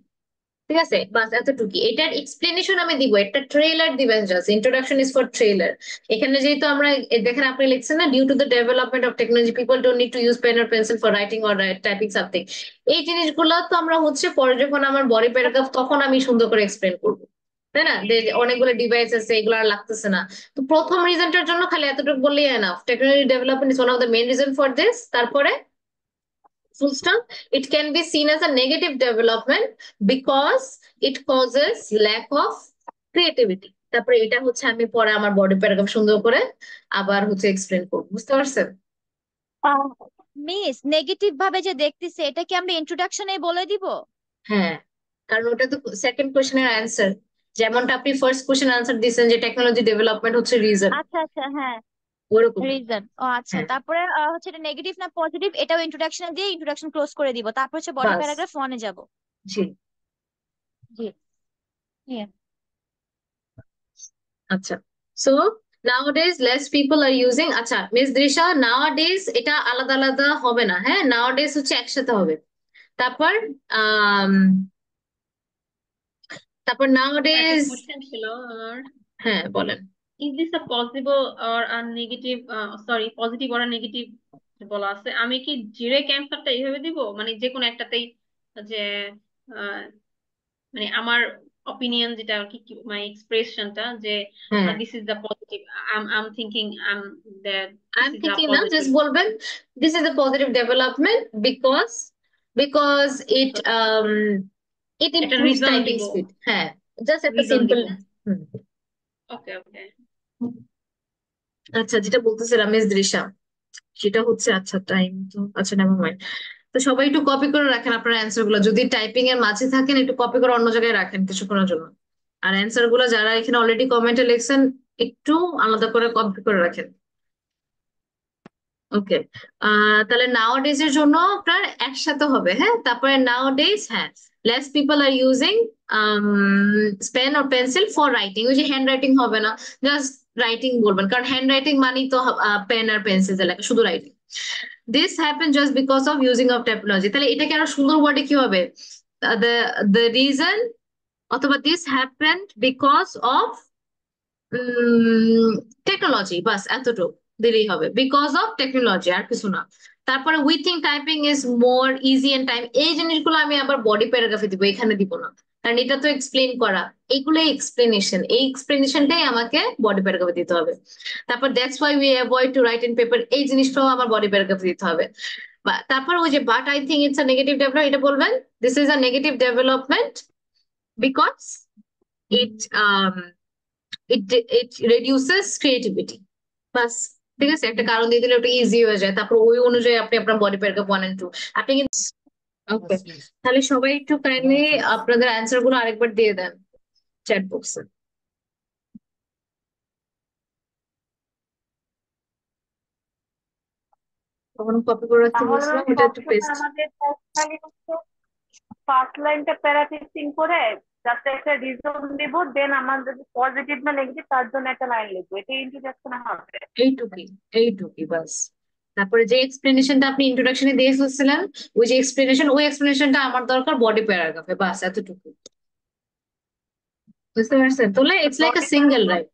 ঠিক আছে, বাস এতটুকু, এটার এক্সপ্লেনেশন আমি দিব, একটা ট্রেলার দিবেন, just introduction is for trailer. এখানে যেহেতু আমরা দেখেন আপনি লিখছেন না, due to the development of technology people don't need to use pen or pencil for writing or typing something. এই জিনিসগুলো তো আমরা হচ্ছে পরে যখন আমার বডি প্যারাগ্রাফ তখন আমি সুন্দর করে এক্সপ্লেন করবো, তাই না? যে অনেকগুলো ডিভাইস আছে এগুলো আর লাগতেছে না। তো প্রথম রিজনটার জন্য খালি এতটুকু বললেই enough, technology development is one of the main reason for this, তারপরে full stop. It can be seen as a negative development because it causes lack of creativity. তারপরে এটা হচ্ছে আমি পরে আমার বডি প্যারাগ্রাফ সুন্দর করে আবার হচ্ছে এক্সপ্লেন করবো, বুঝতে পারছেন? মিস, নেগেটিভ ভাবে যে দেখতেছে এটা কি আমরা ইন্ট্রোডাকশনে বলে দিব? হ্যাঁ, কারণ ওটা তো সেকেন্ড কোশ্চেনের অ্যান্সার। যেমনটা আপনি ফার্স্ট কোশ্চেন আনসার দিয়েছেন যে টেকনোলজি ডেভেলপমেন্ট হচ্ছে রিজন, আচ্ছা আচ্ছা, হ্যাঁ, ওরকম। রিজন। ও আচ্ছা, হ্যাঁ, তারপরে হচ্ছে এটা নেগেটিভ না পজিটিভ এটাও ইন্ট্রোডাকশনে দিয়ে ইন্ট্রোডাকশন ক্লোজ করে দিব, তারপর হচ্ছে বডি বাস। প্যারাগ্রাফ 1 এ যাব। জি। জি। হ্যাঁ। আচ্ছা, so nowadays less people are using, আচ্ছা মিস দৃশা, nowadays এটা আলাদা আলাদা হবে না, হ্যাঁ nowadays হচ্ছে একসাথে হবে। তারপর আম, তারপর একটা nowadays, কোশ্চেন ছিল আমার, হ্যাঁ বলেন। Is this a possible or a negative, sorry positive or negative বলা আছে, আমি কি ডিরেক্ট অ্যান্সারটা এইভাবে দিব, মানে যে কোনো একটাতেই, যে আহ, মানে আমার অপিনিয়ন যেটা আর কি, মানে এক্সপ্রেশনটা যে হ্যাঁ, this is the positive, I am thinking that I this am is the thinking না, পজিটিভ। জাস্ট বলবেন this is a positive development because it একটা improves রিজন typing দিব, speed, হ্যাঁ জাস্ট একটা রিজন সিম্পল। দিব। ওকে ওকে। আচ্ছা, যেটা বলতেছিলাম মিস দৃশা, সেটা হচ্ছে, আচ্ছা টাইম তো, আচ্ছা নেভার মাইন্ড। তো সবাই একটু কপি করে রাখেন আপনার অ্যান্সার গুলো, যদি টাইপিং এর মাঝে থাকেন একটু কপি করে অন্য জায়গায় রাখেন কিছুক্ষণের জন্য। আর অ্যান্সার গুলো যারা এখানে অলরেডি কমেন্টে লিখছেন একটু আলাদা করে কপি করে রাখেন। ওকে, তাহলে নাও ডেজ এর জন্য আপনার একসাথে হবে, হ্যাঁ। তারপরে নাও ডেজ, হ্যাঁ, less people are using pen or pencil for writing, ওই যে হ্যান্ড রাইটিং হবে না, জাস্ট রাইটিং বলবেন, কারণ হ্যান্ড রাইটিং মানেই তো পেন আর পেন্সিল দিয়ে লেখা, শুধু writing. This happen just because of using of technology, তাহলে এটাকে আরো সুন্দর ওয়ার্ডে কি হবে, দ্য দ্য রিজন, অথবা this happen because of technology, বাস এতটুকু দিলেই হবে, বিকজ অফ টেকনোলজি, আর কিছু না। তারপরে we think typing is more easy and time, এই জিনিসগুলো আমি আবার বডি প্যারাগ্রাফে দিব, এখানে দিব না, কারণ এটা তো এক্সপ্লেন করা, এইগুলোই এক্সপ্লেনেশন, এই এক্সপ্লেনেশনটাই আমাকে বডি প্যারাগ্রাফে দিতে হবে। তারপর that's why we avoid two right in paper, এই জিনিসটাও আমার বডি প্যারাগ্রাফে দিতে হবে। বা তারপর ওই যে but I think it's a negative development, এটা বলবেন this is a negative development because it it reduces creativity, বাস। ঠিক আছে, একটা কারণ দিয়ে দিলে ওটা ইজি হয়ে যায়, তারপর ওই অনুযায়ী আপনি আপনার বডি প্যারাগ্রাফ 1 and 2 আপনি কিন্তু। ওকে, Yes, miss. তাহলে সবাই একটু কাইন্ডলি আচ্ছা miss. আপনাদের অ্যান্সার গুলো আরেকবার দিয়ে দেন চ্যাট বক্সে। তখন কপি করে রাখতে তাহলে বলছিলাম, ওটা একটু সবসময় পেস্ট। আমাদের খালি হচ্ছে ফার্স্ট লাইনটা প্যারাফ্রেজিং করে যাতে একটা রিজন দিব, দেন আমাদের পজিটিভ না নেগেটিভ তার জন্য একটা লাইন লিখবো, এটা ইন্ট্রোডাকশন হবে। এইটুকুই, এইটুকুই বাস। তারপরে যে এক্সপ্লেনেশনটা আপনি ইন্ট্রোডাকশনে দিয়ে ফেলছিলেন, ওই যে এক্সপ্লেনেশন, ওই এক্সপ্লেনেশনটা আমার দরকার বডি প্যারাগ্রাফে, বাস এতটুকু, বুঝতে পারছেন? তাহলে it's like a body single paragraph, right.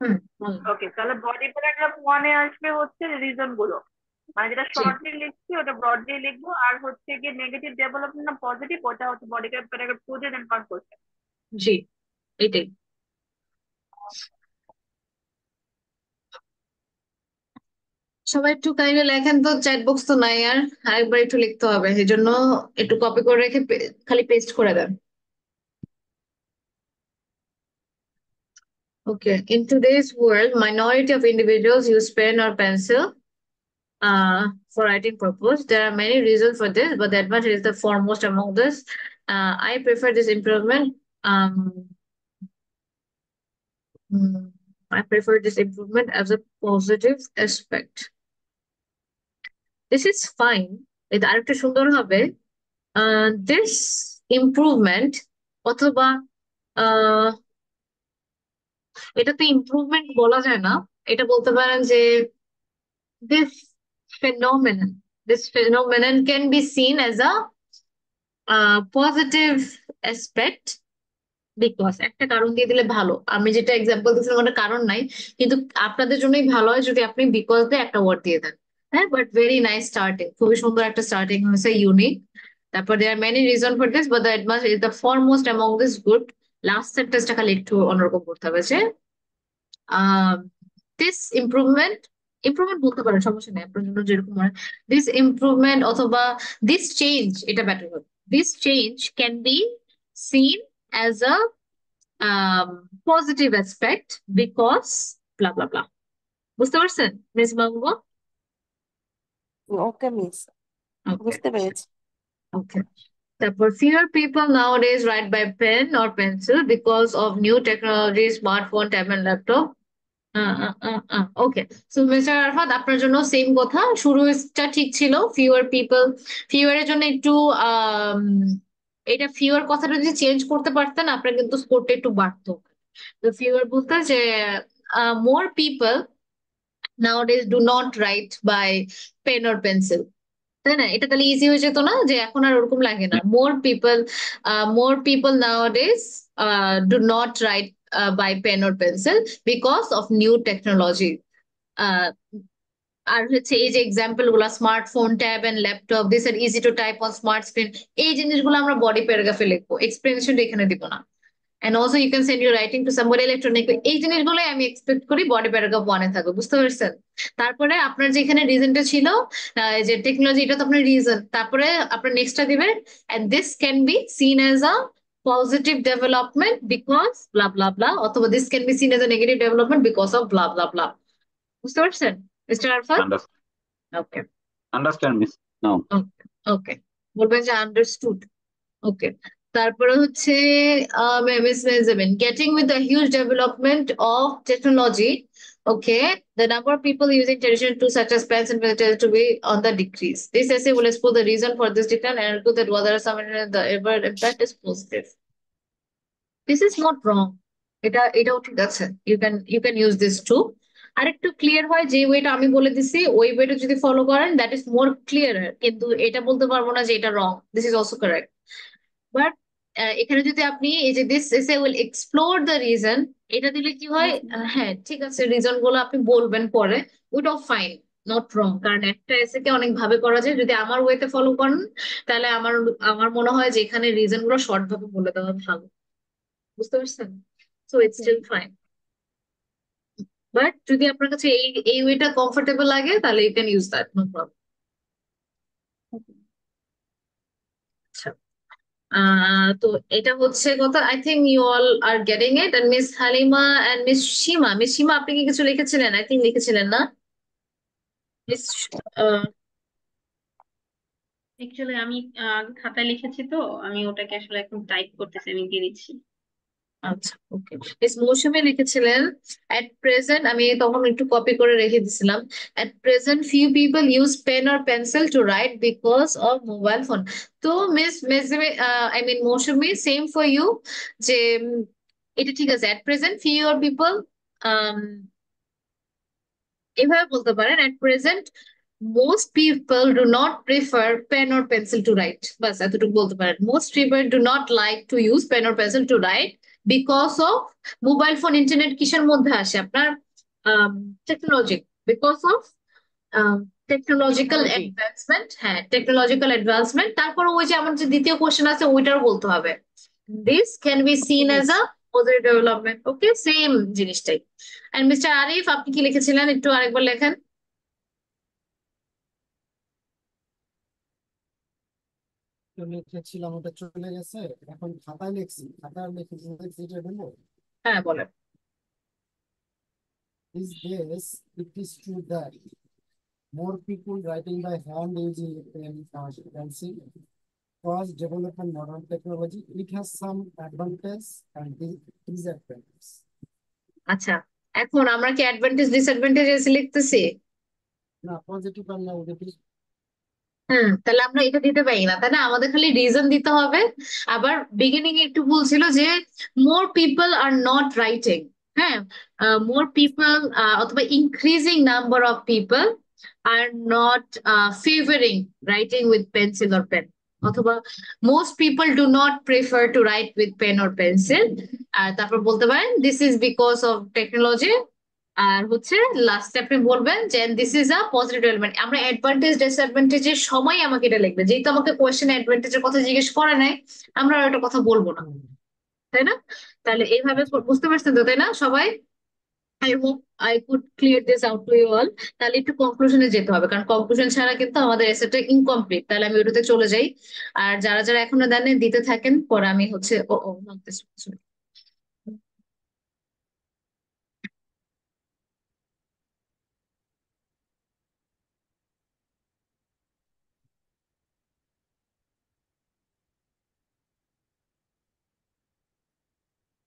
হুম, বলেন। ওকে, তাহলে বডি প্যারাগ্রাফ 1 এ আসবে হচ্ছে রিজন গুলো, মানে যেটা জি, শর্টলি লিখছি ওটা ব্রডলি লিখবো, আর হচ্ছে গিয়ে নেগেটিভ ডেভেলপমেন্ট না পজিটিভ ওটা হচ্ছে বডি প্যারাগ্রাফ 2 দেন পার করছে। জি, এটাই। সবাই একটু কাইন্ডলি লেখেন তো, চ্যাট বক্স তো নাই আর, আরেকবার একটু লিখতে হবে, এই জন্য একটু কপি করে রেখে খালি পেস্ট করে দেন। Okay, in today's world, minority of individuals use pen or pencil for writing purpose. There are many reasons for this, but the advantage is the foremost among this. I prefer this improvement. Um, I prefer this improvement as a positive aspect. This is fine. এটা আরেকটু সুন্দর হবে, this improvement, অথবা আহ এটা তো improvement বলা যায় না, এটা বলতে পারেন যে this phenomenon this phenomenon can be seen as a positive aspect because, একটা কারণ দিয়ে দিলে ভালো, আমি যেটা এক্সাম্পল দিচ্ছিলাম ওটা কারণ নাই, কিন্তু আপনাদের জন্যই ভালো হয় যদি আপনি বিকজ দিয়ে একটা ওয়ার্ড দিয়ে দেন। হ্যাঁ, বাট ভেরি নাইস স্টার্টিং, খুবই সুন্দর একটা স্টার্টিং হয়েছে, ইউনিক। তারপর there many reason for this, but the advance is the foremost among this good. Last সেন্টেন্সটা খালি একটু অন্যরকম করতে হবে, যে দিস ইমপ্রুভমেন্ট, ইমপ্রুভমেন্ট বলতে পারেন, সমস্যা নেই আপনার জন্য যেরকম হয়, দিস ইমপ্রুভমেন্ট অথবা দিস চেঞ্জ, এটা বেটার হবে, this change can be seen as a positive aspect because blah blah blah. বুঝতে পারছেন Miss Mahbuba? Okay miss, okay বুঝতে পেরেছি। ওকে। তারপর fewer people nowadays write by pen or pencil because of new technology, smartphone, tab and laptop. Okay, so mister Arfat আপনার জন্য same কথা, শুরুটা ঠিক ছিল, ফিউয়ার পিপল, ফিউয়ার এর জন্য একটু আম, এটা ফিউয়ার কথাটা যদি চেঞ্জ করতে পারতেন আপনার কিন্তু স্কোরটা একটু বাড়তো। তো ফিউয়ার বলতে যে more people nowadays do not write by pen or pencil, তাই না? এটা তাহলে ইজি হয়ে যেত না, যে এখন আর ওরকম লাগে না। More people nowadays do not write by pen or pencil because of new technology. আর হচ্ছে এই যে এক্সাম্পল গুলা, smartphone, tab and laptop, this are easy to type on smart screen, এই জিনিসগুলো আমরা বডি প্যারাগ্রাফে লিখবো, এক্সপ্লেনেশন এখানে দিব না। And also you can send your writing to somebody electronically, এই জিনিসগুলোই আমি এক্সপেক্ট করি বডি প্যারাগ্রাফ ওয়ানে থাকবে। বুঝতে পারছেন? তারপরে আপনার যেখানে রিজনটা ছিল যে টেকনোলজি, এটা তো আপনার রিজন, তারপরে আপনার নেক্সটটা দিবেন and this can be seen as a positive development because blah blah blah, অথবা this can be seen as a negative development because of blah blah blah. বুঝতে পারছেন mister Arfat? Okay Understand, miss? No. Okay okay, বলবেন যে understood. Okay, তারপরে হচ্ছে miss Mehjabin, getting with the huge development of technology, okay, the number of people using traditional tools such as pens and pencils to be on the decrease. This essay will explore the reason for this decline and argue that whether some the ever impact is positive. This is not wrong. এটাও ঠিক আছে, you can use this too. আর একটু clear হয় যে ওয়েটা আমি বলে দিছি, ওই ওয়েটা যদি ফলো করেন দ্যাট ইজ মোর ক্লিয়ার, কিন্তু এটা বলতে পারবো না যে এটা wrong, this is also correct. But এখানে যদি আপনি এই যে this essay will explore the reason, এটা দিলে কি হয়, হ্যাঁ ঠিক আছে, রিজন গুলো আপনি বলবেন পরে, ওইটাও ফাইন, নট রং, কারণ একটা এসে কে অনেক ভাবে করা যায়। যদি আমার ওয়েতে ফলো করেন তাহলে আমার আমার মনে হয় যে এখানে রিজন গুলো শর্ট ভাবে বলে দেওয়া ভালো। বুঝতে পারছেন? So it's still fine, but যদি আপনার কাছে এই ওয়েটা কমফোর্টেবল লাগে তাহলে you can use that, no problem. আচ্ছা, তো এটা হচ্ছে কথা, I think you all are getting it. And miss Halima and miss Sima আপনি কি কিছু লিখেছিলেন? আই থিঙ্ক লিখেছিলেন না মিস? অ্যাকচুয়ালি আমি খাতায় লিখেছি তো, আমি ওটাকে আসলে এখন টাইপ করতেছি, আমি দিয়ে দিচ্ছি। আচ্ছা ওকে, মিস মৌসুমী লিখেছিলেন এট প্রেজেন্ট, আমি তখন একটু কপি করে রেখে দিছিলাম, at present few people use pen or pencil to write because of mobile phone. তো miss I mean Mousumi, same for you, যে এটা ঠিক আছে, এট প্রেজেন্ট ফিউ পিপল, এভাবে বলতে পারেন, at present most people do not prefer pen or pencil to write, বাস এতটুকু বলতে পারেন। most people do not like to use pen or pencil to write because of mobile phone, internet কিসের মধ্যে আসে আপনার, technology, because of technological advancement, হ্যাঁ technological advancement. তারপর ওই যে আমার যে দ্বিতীয় কোশ্চেন আছে ওইটাও বলতে হবে, this can be seen as a positive development. Okay, same জিনিসটাই। এন্ড মিস্টার আরিফ আপনি কি লিখেছিলেন একটু আরেকবার লেখেন। লিখেছিলাম, ওটা চলে গেছে, এখন খাতায় লিখছি, খাতায় লিখেছি যেটা বলবো। হ্যাঁ বলেন। These days, it is true that more people writing by hand using pen or pencil was developing modern technology. It has some advantage and disadvantage. আচ্ছা, এখন আমরা কি অ্যাডভান্টেজ ডিসঅ্যাডভান্টেজেস লিখতেছি? না, পজিটিভ আর নেগেটিভ। তাহলে আমরা এটা দিতে পারি না, তাই না? আমাদের খালি রিজন দিতে হবে। আবার বিগিনিং একটু ভুল ছিল যে more people are not writing, হ্যাঁ, মোর পিপল অথবা increasing number of people are not favouring writing with pencil or pen, অথবা most people do not prefer to write with pen or pencil. আর তারপর বলতে পারেন this is because of technology. আর হচ্ছে লাস্টে আপনি বলবেন যে this is a positive development. আমরা অ্যাডভান্টেজ ডিসঅ্যাডভান্টেজের সময় আমাকে এটা লিখবে, যেহেতু আমাকে কোয়েশ্চেন অ্যাডভান্টেজের কথা জিজ্ঞেস করে নাই, আমরা আর একটা কথা বলবো না, তাই না? তাহলে এইভাবে বুঝতে পারছেন তো, তাই না সবাই? I hope I could clear this out to you all. তাহলে একটু কনক্লুশনে যেতে হবে, কারণ কনক্লুশন ছাড়া কিন্তু আমাদের এসেটা ইনকমপ্লিট। তাহলে আমি ওটাতে চলে যাই, আর যারা যারা এখনো দেন দিতে থাকেন, পরে আমি হচ্ছে ও ও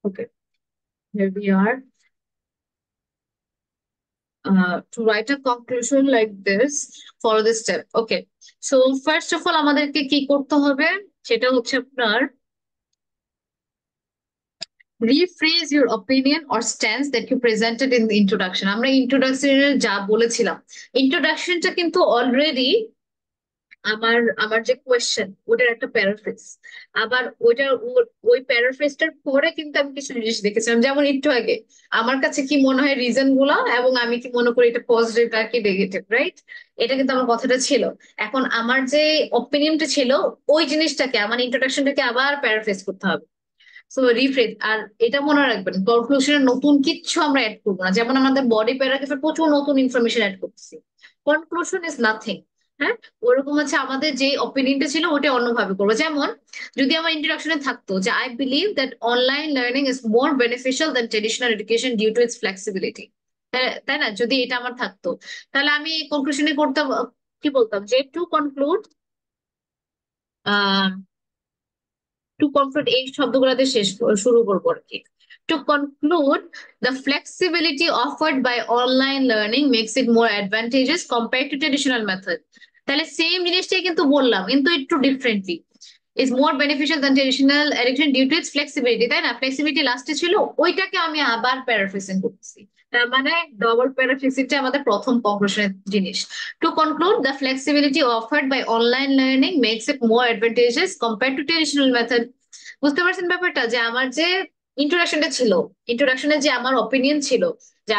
Okay, here we are. To write a conclusion like this, follow this step. Okay, so first of all আমাদেরকে কি করতে হবে সেটা হচ্ছে আপনার rephrase your opinion or stance that you presented in the introduction. আমরা ইন্ট্রোডাকশনে যা বলেছিলাম, ইন্ট্রোডাকশনটা কিন্তু অলরেডি আমার আমার যে কোয়েশ্চেন ওটার একটা প্যারাফ্রেজ, আবার ওই প্যারাফ্রেজটার পরে কিন্তু আমি কিছু জিনিস দেখেছিলাম, যেমন একটু আগে আমার কাছে কি মনে হয় রিজন গুলা এবং আমি কি মনে করি এটা পজিটিভ নাকি নেগেটিভ, রাইট? এটা কিন্তু আমার কথাটা ছিল। এখন আমার যে অপিনিয়নটা ছিল ওই জিনিসটাকে আমার ইন্ট্রোডাকশনটাকে আবার প্যারাফ্রেজ করতে হবে। সো রিফ্রেজ, আর এটা মনে রাখবেন কনক্লুশনে নতুন কিচ্ছু আমরা অ্যাড করবো না, যেমন আমাদের বডি প্যারাগ্রাফে প্রচুর নতুন ইনফরমেশন অ্যাড করতেছি, কনক্লুশন ইজ নাথিং। হ্যাঁ, ওরকম হচ্ছে আমাদের যে অপিনিয়নটা ছিল ওটা অন্যভাবে করবো। যেমন যদি আমার ইন্ট্রোডাকশনে থাকতো যে I believe that online learning is more beneficial than traditional education due to its flexibility, তাই না? যদি এটা আমার থাকতো তাহলে আমি কনক্লুশনে করতাম কি বলতাম যে টু কনক্লুড এই শব্দগুলোতে শুরু করবো আর কি। To conclude, the flexibility offered by online learning makes it more advantageous compared to traditional method. তাহলে সেম জিনিসটাই কিন্তু বললাম, কিন্তু একটু differently. is more beneficial than traditional education due to its flexibility, তাই না? ফ্লেক্সিবিলিটি লাস্টে ছিল, ওইটাকে আমি আবার প্যারাফ্রেজিং করতেছি। তার মানে ডবল প্যারাফ্রেজিংটা আমাদের প্রথম কনক্লুশনের জিনিস। To conclude, the flexibility offered by online learning makes it more advantageous compared to traditional method. বুঝতে পারছেন ব্যাপারটা? যে আমার যে ইন্ট্রোডাকশনটা ছিল, ইন্ট্রোডাকশনে যে আমার অপিনিয়ন ছিল, যে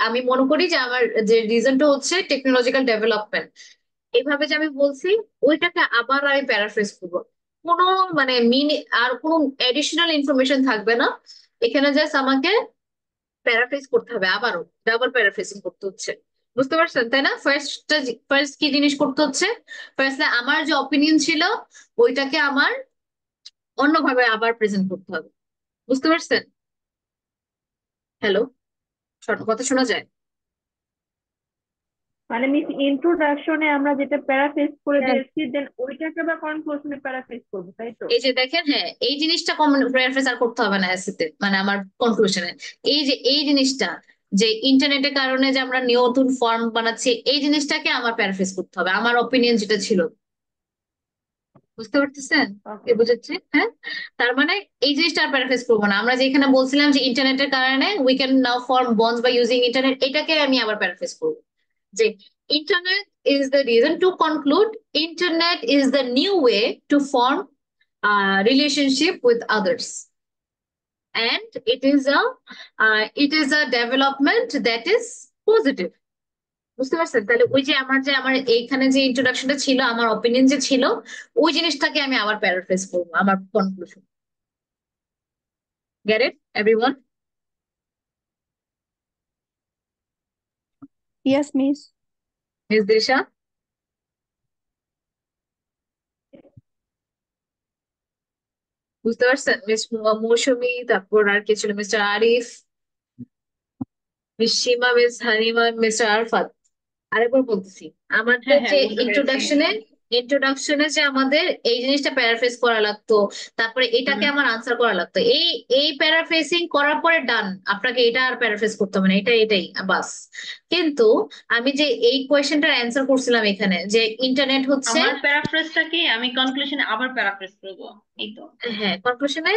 আমি মনে করি যে আমার যে রিজনটা হচ্ছে টেকনোলজিক্যাল ডেভেলপমেন্ট, এইভাবে যে আমি বলছি ওইটাকে আবার আমি প্যারাফ্রেজ করবো। কোনো মানে আর কোনো এডিশনাল ইনফরমেশন থাকবে না এখানে, জাস্ট আমাকে প্যারাফ্রেজ করতে হবে, আবারও ডাবল প্যারাফ্রেজিং করতে হচ্ছে। বুঝতে পারছেন তাই না? ফার্স্ট কি জিনিস করতে হচ্ছে, ফার্স্ট আমার যে অপিনিয়ন ছিল ওইটাকে আমার অন্যভাবে আবার প্রেজেন্ট করতে হবে। বুঝতে পারছেন? হ্যালো, কথা শোনা যায়? মানে মিস ইন্ট্রোডাকশনে আমরা যেটা প্যারাফ্রেজ করে হ্যাঁ। দিয়েছি দেন ওইটাকে আবার কনক্লুশনে প্যারাফ্রেজ করবো, তাই তো? এই যে দেখেন, হ্যাঁ এই জিনিসটা কমন প্যারাফ্রেজ আর করতে হবে না এসেতে, মানে আমার কনক্লুশনে এই যে এই জিনিসটা যে ইন্টারনেটের কারণে যে আমরা নতুন ফর্ম বানাচ্ছি, এই জিনিসটাকে আমার প্যারাফ্রেজ করতে হবে, আমার অপিনিয়ন যেটা ছিল। বুঝতে পারতেছেন? ওকে। কে বুঝেছে? হ্যাঁ, তার মানে এই জিনিসটা আর প্যারাফ্রেজ করবো না। আমরা যে এখানে বলছিলাম যে ইন্টারনেটের কারণে we can now form bonds by using internet, এটাকে আমি আবার প্যারাফ্রেজ করবো যে internet is the reason to conclude internet is the new way to form relationship with others, and it is a development that is positive. বুঝতে পারছেন? তাহলে ওই যে আমার এইখানে যে ইন্ট্রোডাকশনটা ছিল, আমার অপিনিয়ন যে ছিল, ওই জিনিসটাকে আমি আবার প্যারাফ্রেজ করবো আমার conclusion. Get it everyone? Yes, miss. Miss Disha? বুঝতে পারছেন? মিস মৌসুমী, তারপর আর কে ছিল? Mister Arif, miss Sima, miss Hanima, mister Arfat. আরেকবার বলতেছি, আমাদের হ্যাঁ, হ্যাঁ, যে বুঝতে পেরেছি। ইন্ট্রোডাকশনে যে আমাদের এই জিনিসটা প্যারাফ্রেজ করা লাগতো, তারপরে এটাকে আমার আনসার করা লাগতো, এই প্যারাফ্রেজিং করার পরে ডান, আপনাকে এটা আর প্যারাফ্রেজ করতে হবে না, এটাই বাস। কিন্তু আমি যে এই কোয়েশ্চেনটার অ্যান্সার করছিলাম এখানে যে ইন্টারনেট হচ্ছে, আমার প্যারাফ্রেজটাকে আমি কনক্লুশনে আবার প্যারাফ্রেজ করবো, এই তো। হ্যাঁ কনক্লুশনে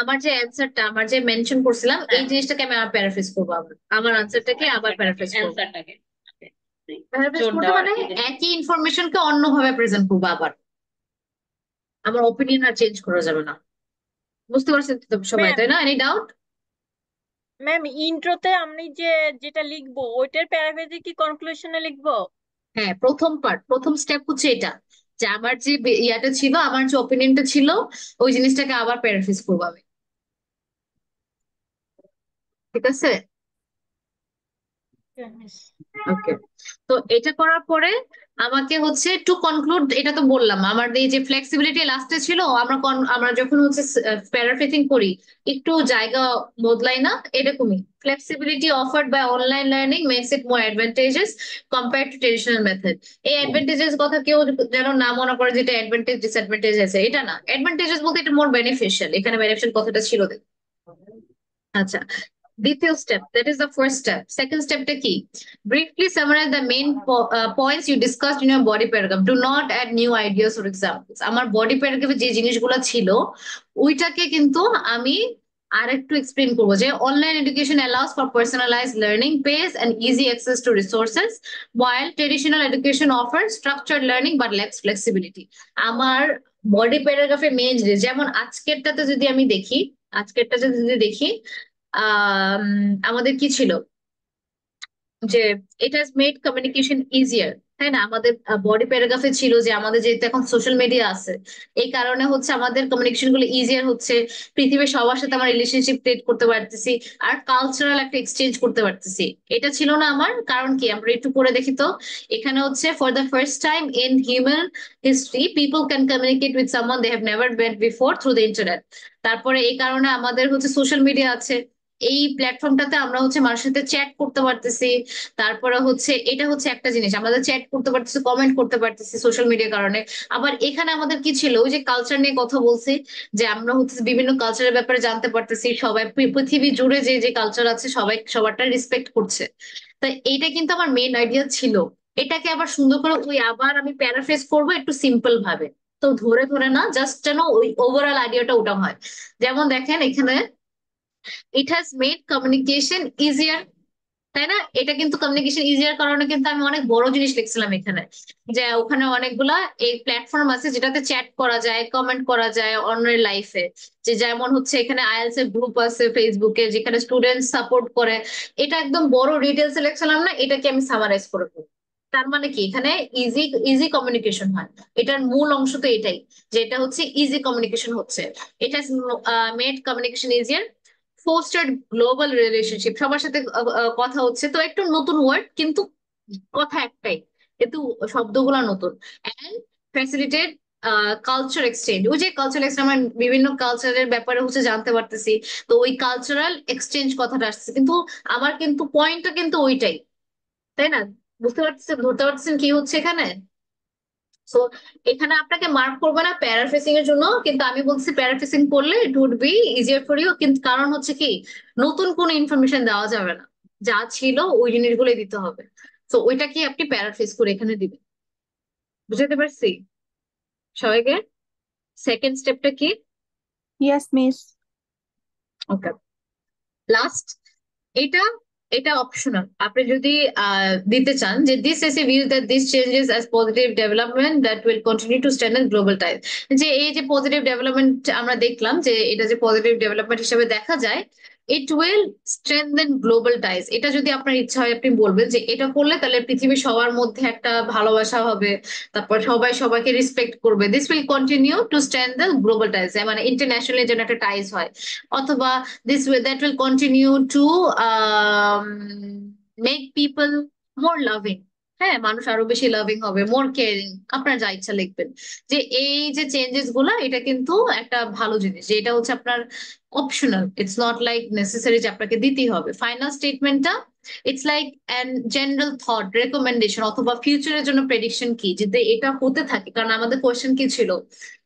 আমার যে অ্যান্সারটা আমার যে মেনশন করছিলাম এই হ্যাঁ। জিনিসটাকে আমি আবার প্যারাফ্রেজ করবো, আমার আনসারটাকে আবার প্যারাফ্রেজ করবো। অ্যান্সারটাকে প্যারাফ্রেজ জোর করতে দেওয়া মানে আর কি যে। একই ইনফরমেশনকে অন্যভাবে প্রেজেন্ট করবো আবার, আমার ওপিনিয়ন আর চেঞ্জ করা যাবে না। বুঝতে পারছেন তো সবাই, ম্যাম তাই না? Any doubt? ম্যাম ইন্ট্রোতে আমি যেটা লিখবো ওইটার প্যারাফ্রেজে কি কনক্লুশনে লিখবো? হ্যাঁ, প্রথম স্টেপ হচ্ছে এটা, যে আমার যে ইয়াটা ছিল, আমার যে ওপিনিয়নটা ছিল, ওই জিনিসটাকে আবার প্যারাফ্রেজ করবো আমি। ঠিক আছে? ওকে, তো এটা করার পরে আমাকে হচ্ছে টু কনক্লুড, এটা তো বললাম আমার এই যে ফ্লেক্সিবিলিটি লাস্টে ছিল, আমরা যখন হচ্ছে প্যারাফ্রেজিং করি একটু জায়গা বদলাই না, এরকমই flexibility offered by online learning makes it more advantages compare to traditional method. এই অ্যাডভান্টেজেস কথা কেউ যেন না মনে করে যেটা অ্যাডভান্টেজ ডিসঅ্যাডভান্টেজ আছে, এটা না। অ্যাডভান্টেজেস বলতে এটা মোর বেনিফিশিয়াল, এখানে বেনিফিশিয়াল কথাটা ছিল। আচ্ছা, দ্বিতীয় step, that is the first step. Second স্টেপটা কি? Briefly summarise the main points you discussed in your body paragraph, do not add new ideas or examples. আমার বডি প্যারাগ্রাফে যে জিনিসগুলো ছিল ওইটাকে কিন্তু আমি আরেকটু এক্সপ্লেন করবো যে online education allows for personalize learning pace and easy access to resources while traditional education offers structured learning but lacks flexibility. আমার বডি প্যারাগ্রাফে মেইন যেমন আজকেরটাতে যদি আমি দেখি, আজকেরটাতে যদি দেখি আমাদের কি ছিল যে it has made communication easier, তাই না? আমাদের বডি প্যারাগ্রাফে ছিল যে আমাদের যেহেতু এখন সোশ্যাল মিডিয়া আছে, এই কারণে হচ্ছে আমাদের কমিউনিকেশন গুলো ইজিয়ার হচ্ছে, পৃথিবীর সবার সাথে আমরা রিলেশনশিপ ক্রিয়েট করতে পারতেছি, আর কালচারাল একটা এক্সচেঞ্জ করতে পারতেছি। এটা ছিল না আমার, কারণ কি আমরা একটু পরে দেখি তো, এখানে হচ্ছে for the first time in human history people can communicate with someone they have never met before through the internet. তারপরে এই কারণে আমাদের হচ্ছে সোশ্যাল মিডিয়া আছে, এই প্ল্যাটফর্মটাতে আমরা হচ্ছে মানুষের সাথে চ্যাট করতে পারতেছি। তারপরে হচ্ছে এটা হচ্ছে একটা জিনিস, আমাদের চ্যাট করতে পারতেছি, কমেন্ট করতে পারতেছি সোশ্যাল মিডিয়ার কারণে। আবার এখানে আমাদের কি ছিল, ওই যে কালচার নিয়ে কথা বলছি, যে আমরা হচ্ছে বিভিন্ন কালচারের ব্যাপারে জানতে পারতেছি, সবাই পৃথিবী জুড়ে যে যে কালচার আছে সবাই সবারটা রেসপেক্ট করছে। তো এইটা কিন্তু আমার মেইন আইডিয়া ছিল। এটাকে আবার সুন্দর করে ওই আবার আমি প্যারাফ্রেজ করবো একটু সিম্পল ভাবে, তো ধরে ধরে না, জাস্ট যেন ওই ওভারঅল আইডিয়াটা ওটা হয়। যেমন দেখেন এখানে it has made communication easier, তাই না? এটা কিন্তু কমিউনিকেশন ইজিয়ার কারণে কিন্তু আমি অনেক বড় জিনিস লিখছিলাম এখানে, যে ওখানে অনেকগুলা এই প্ল্যাটফর্ম আছে যেটাতে চ্যাট করা যায়, কমেন্ট করা যায় অন্যের লাইফে। যে যেমন হচ্ছে এখানে আইএলস এর গ্রুপ আছে ফেসবুকে যেখানে স্টুডেন্ট সাপোর্ট করে। এটা একদম বড় ডিটেলস লিখছিলাম না, এটাকে আমি সামারাইজ করে ফেলবো। তার মানে কি, এখানে ইজি ইজি কমিউনিকেশন হয়, এটার মূল অংশ তো এটাই, যে এটা হচ্ছে ইজি কমিউনিকেশন হচ্ছে। এটা made communication easier, fostered global relationship, সবার সাথে কথা হচ্ছে, তো একটু নতুন ওয়ার্ড কিন্তু কথা একটাই, কিন্তু শব্দগুলো নতুন। অ্যান্ড ফ্যাসিলিটেড কালচার এক্সচেঞ্জ, ওই যে কালচার এক্সচেঞ্জ, আমরা বিভিন্ন কালচারের ব্যাপারে হচ্ছে জানতে পারতেছি, তো ওই কালচারাল এক্সচেঞ্জ কথাটা আসছে, কিন্তু আমার কিন্তু পয়েন্টটা কিন্তু ওইটাই, তাই না? বুঝতে পারতেছেন, ধরতে পারতেছেন কি হচ্ছে এখানে? সো এখানে আপনাকে মার্ক করবে না প্যারাফ্রেসিং এর জন্য, কিন্তু আমি বলছি প্যারাফ্রেসিং করলে it would be easier for you, কিন্তু কারণ হচ্ছে কি, নতুন কোনো ইনফরমেশন দেওয়া যাবে না, যা ছিল ওই জিনিসগুলোই দিতে হবে। তো ওইটা কি আপনি প্যারাফ্রেজ করে এখানে দিবেন। বুঝতে পারছি সবাইকে? সেকেন্ড স্টেপটা কি? Yes, miss. ওকে, লাস্ট, এটা এটা অপশনাল, আপনি যদি দিতে চান যে this S a view that this changes as positive development that will continue to strengthen global ties, যে এই যে পজিটিভ ডেভেলপমেন্ট আমরা দেখলাম, যে এটা যে পজিটিভ ডেভেলপমেন্ট হিসেবে দেখা যায়, it will strengthen global ties, এটা যদি আপনার ইচ্ছা হয় আপনি বলবেন যে এটা করলে তাহলে পৃথিবীর সবার মধ্যে একটা ভালোবাসা হবে, তারপর সবাই সবাইকে রেসপেক্ট করবে, this will continue to strengthen global ties, মানে ইন্টারন্যাশনালি যেন একটা টাইজ হয়। অথবা this way that will continue to make people more loving, হ্যাঁ মানুষ আরো বেশি লাভিং হবে, মোর কেয়ারিং, আপনার যা ইচ্ছা লিখবেন। যে এই যে চেঞ্জেস গুলা এটা কিন্তু একটা ভালো জিনিস, যে এটা হচ্ছে আপনার optional, it's not like necessary যে আপনাকে দিতেই হবে। ফাইনাল স্টেটমেন্টটা it's like an general thought recommendation অথবা ফিউচারের জন্য প্রেডিকশন কি, যদি এটা হতে থাকে, কারণ আমাদের কোয়েশ্চেন কি ছিল,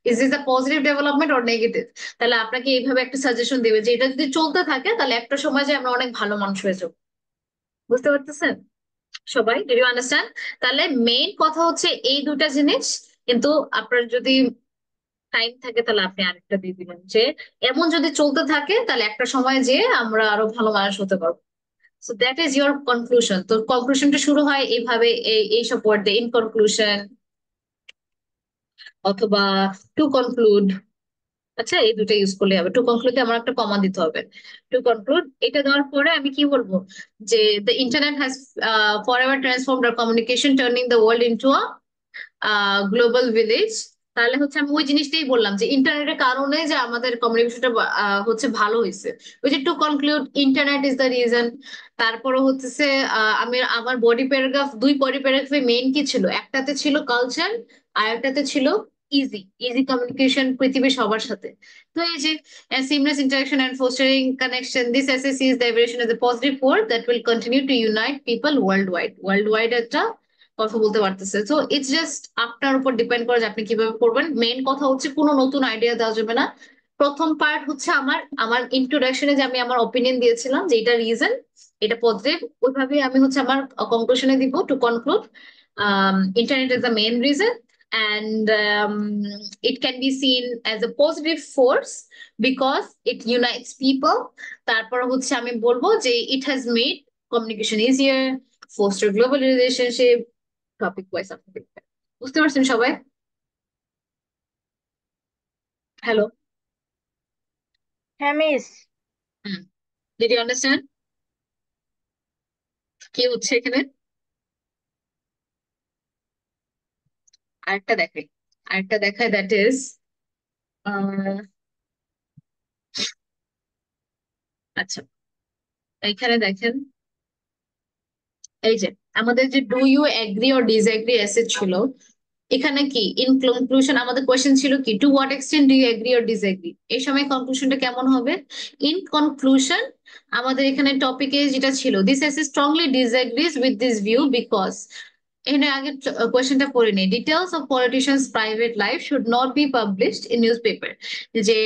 is this a positive development or negative, তাহলে আপনাকে এইভাবে একটা সাজেশন দেবে যে এটা যদি চলতে থাকে তাহলে একটা সময় যে আমরা অনেক ভালো মানুষ হয়ে যাবো। বুঝতে পারতেছেন সবাই? Did you understand? তাহলে মেইন কথা হচ্ছে এই দুটা জিনিস, কিন্তু আপনার যদি টাইম থাকে তাহলে আপনি আরেকটা দিয়ে দিবেন, যে এমন যদি চলতে থাকে তাহলে একটা সময় যে আমরা আরো ভালো মানুষ হতে পারবো। So that is your conclusion. তো কনক্লুশনটা শুরু হয় এইভাবে, এইসব ওয়ার্ড দিয়ে, ইন কনক্লুশন অথবা টু কনক্লুড। আচ্ছা, এই দুটো ইউজ করলে হবে। টু কনক্লুডে আমার একটা কমা দিতে হবে। টু কনক্লুড এটা দেওয়ার পরে আমি কি বলবো, যে the internet has forever transformed hour communication, turning the world into a global village. তাহলে হচ্ছে আমি ওই জিনিসটাই বললাম যে ইন্টারনেটের কারণে যে আমাদের কমিউনিকেশনটা হচ্ছে ভালো হয়েছে। ওই যে to conclude internet is the reason. তারপরে হচ্ছে আমি আমার বডি প্যারাগ্রাফ, দুই বডি প্যারাগ্রাফে মেইন কি ছিল, একটাতে ছিল কালচার আর একটাতে ছিল ইজি ইজি কমিউনিকেশন পৃথিবীর সবার সাথে। তো এই যে seamless interaction and fostering connection, this essay sees the evolution as a positive force that will continue to unite people worldwide. Worldwide একটা কথা বলতে পারতেছে। তো ইটস জাস্ট আপনার উপর ডিপেন্ড করে যে আপনি কিভাবে করবেন। মেইন কথা হচ্ছে কোনো নতুন আইডিয়া দেওয়া যাবে না, প্রথম পার্ট হচ্ছে আমার আমার ইন্ট্রোডাকশনে যে আমি আমার ওপিনিয়ন দিয়েছিলাম যে এটা রিজন, এটা পজিটিভ, ওইভাবে আমি হচ্ছে আমার কনক্লুশনে দিব to conclude internet is the main reason, and it can be seen as a positive force because it unites people. তারপর হচ্ছে আমি বলবো যে it has made communication easier, foster global relationship, topic wise আপনি দেখবেন। বুঝতে পারছেন সবাই? হ্যালো, হ্যাঁ মিস। did you understand কি হচ্ছে এখানে? আরেকটা দেখায় দ্যাট ইজ আচ্ছা, এখানে দেখেন, এই যে আমাদের যে do you agree or disagree essay ছিল, এখানে কি ইন কনক্লুশন আমাদের কোয়েশ্চেন ছিল কি to what extent do you agree or disagree, এই সময় কনক্লুশনটা কেমন হবে? ইন কনক্লুশন আমাদের এখানে টপিকে যেটা ছিল this essay strongly disagrees with this view because, এখানে আগে কোয়েশ্চেনটা পড়ে নেই, details of politicians private life should not be published in newspaper, যে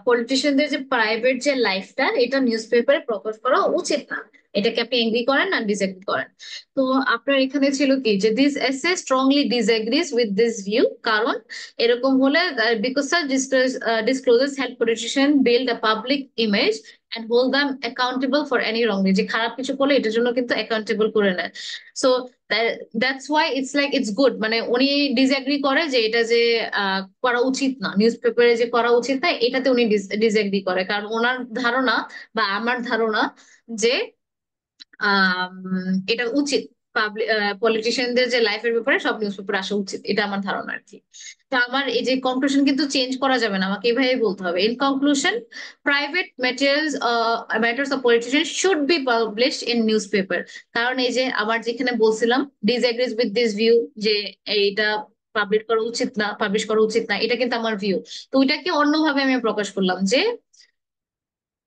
পলিটিশিয়ানদের যে প্রাইভেট যে লাইফটা এটা নিউজ পেপারে প্রকাশ করা উচিত না। এটাকে আপনি এগ্রি করেন না ডিসএগ্রি করেন? তো আপনার এখানে ছিল কি যে this essay strongly disagrees with this view, কারণ এরকম হলে because sir discloses help politician build a public image and hold them accountable for any wrong, যে খারাপ কিছু করলে এটার জন্য কিন্তু অ্যাকাউন্টেবল করে নেয়। So that's why it's like it's good, মানে উনি ডিসএগ্রি করে যে এটা যে করা উচিত না, নিউজ পেপারে যে করা উচিত না এটাতে উনি ডিসএগ্রি করে, কারণ ওনার ধারণা বা আমার ধারণা যে এটা উচিত, পলিটিশিয়ানদের যে লাইফের ব্যাপারে সব নিউজ পেপার আসা উচিত, এটা আমার ধারণা আর কি। তো আমার এই যে কনক্লুশন কিন্তু চেঞ্জ করা যাবে না, আমাকে এইভাবে বলতে হবে in conclusion private matters of politician should be published in news paper, কারণ এই যে আবার যেখানে বলছিলাম ডিসএগ্রিজ উইথ দিস ভিউ যে এইটা পাবলিশ করা উচিত না, এটা কিন্তু আমার ভিউ। তো ওইটাকে অন্যভাবে আমি প্রকাশ করলাম যে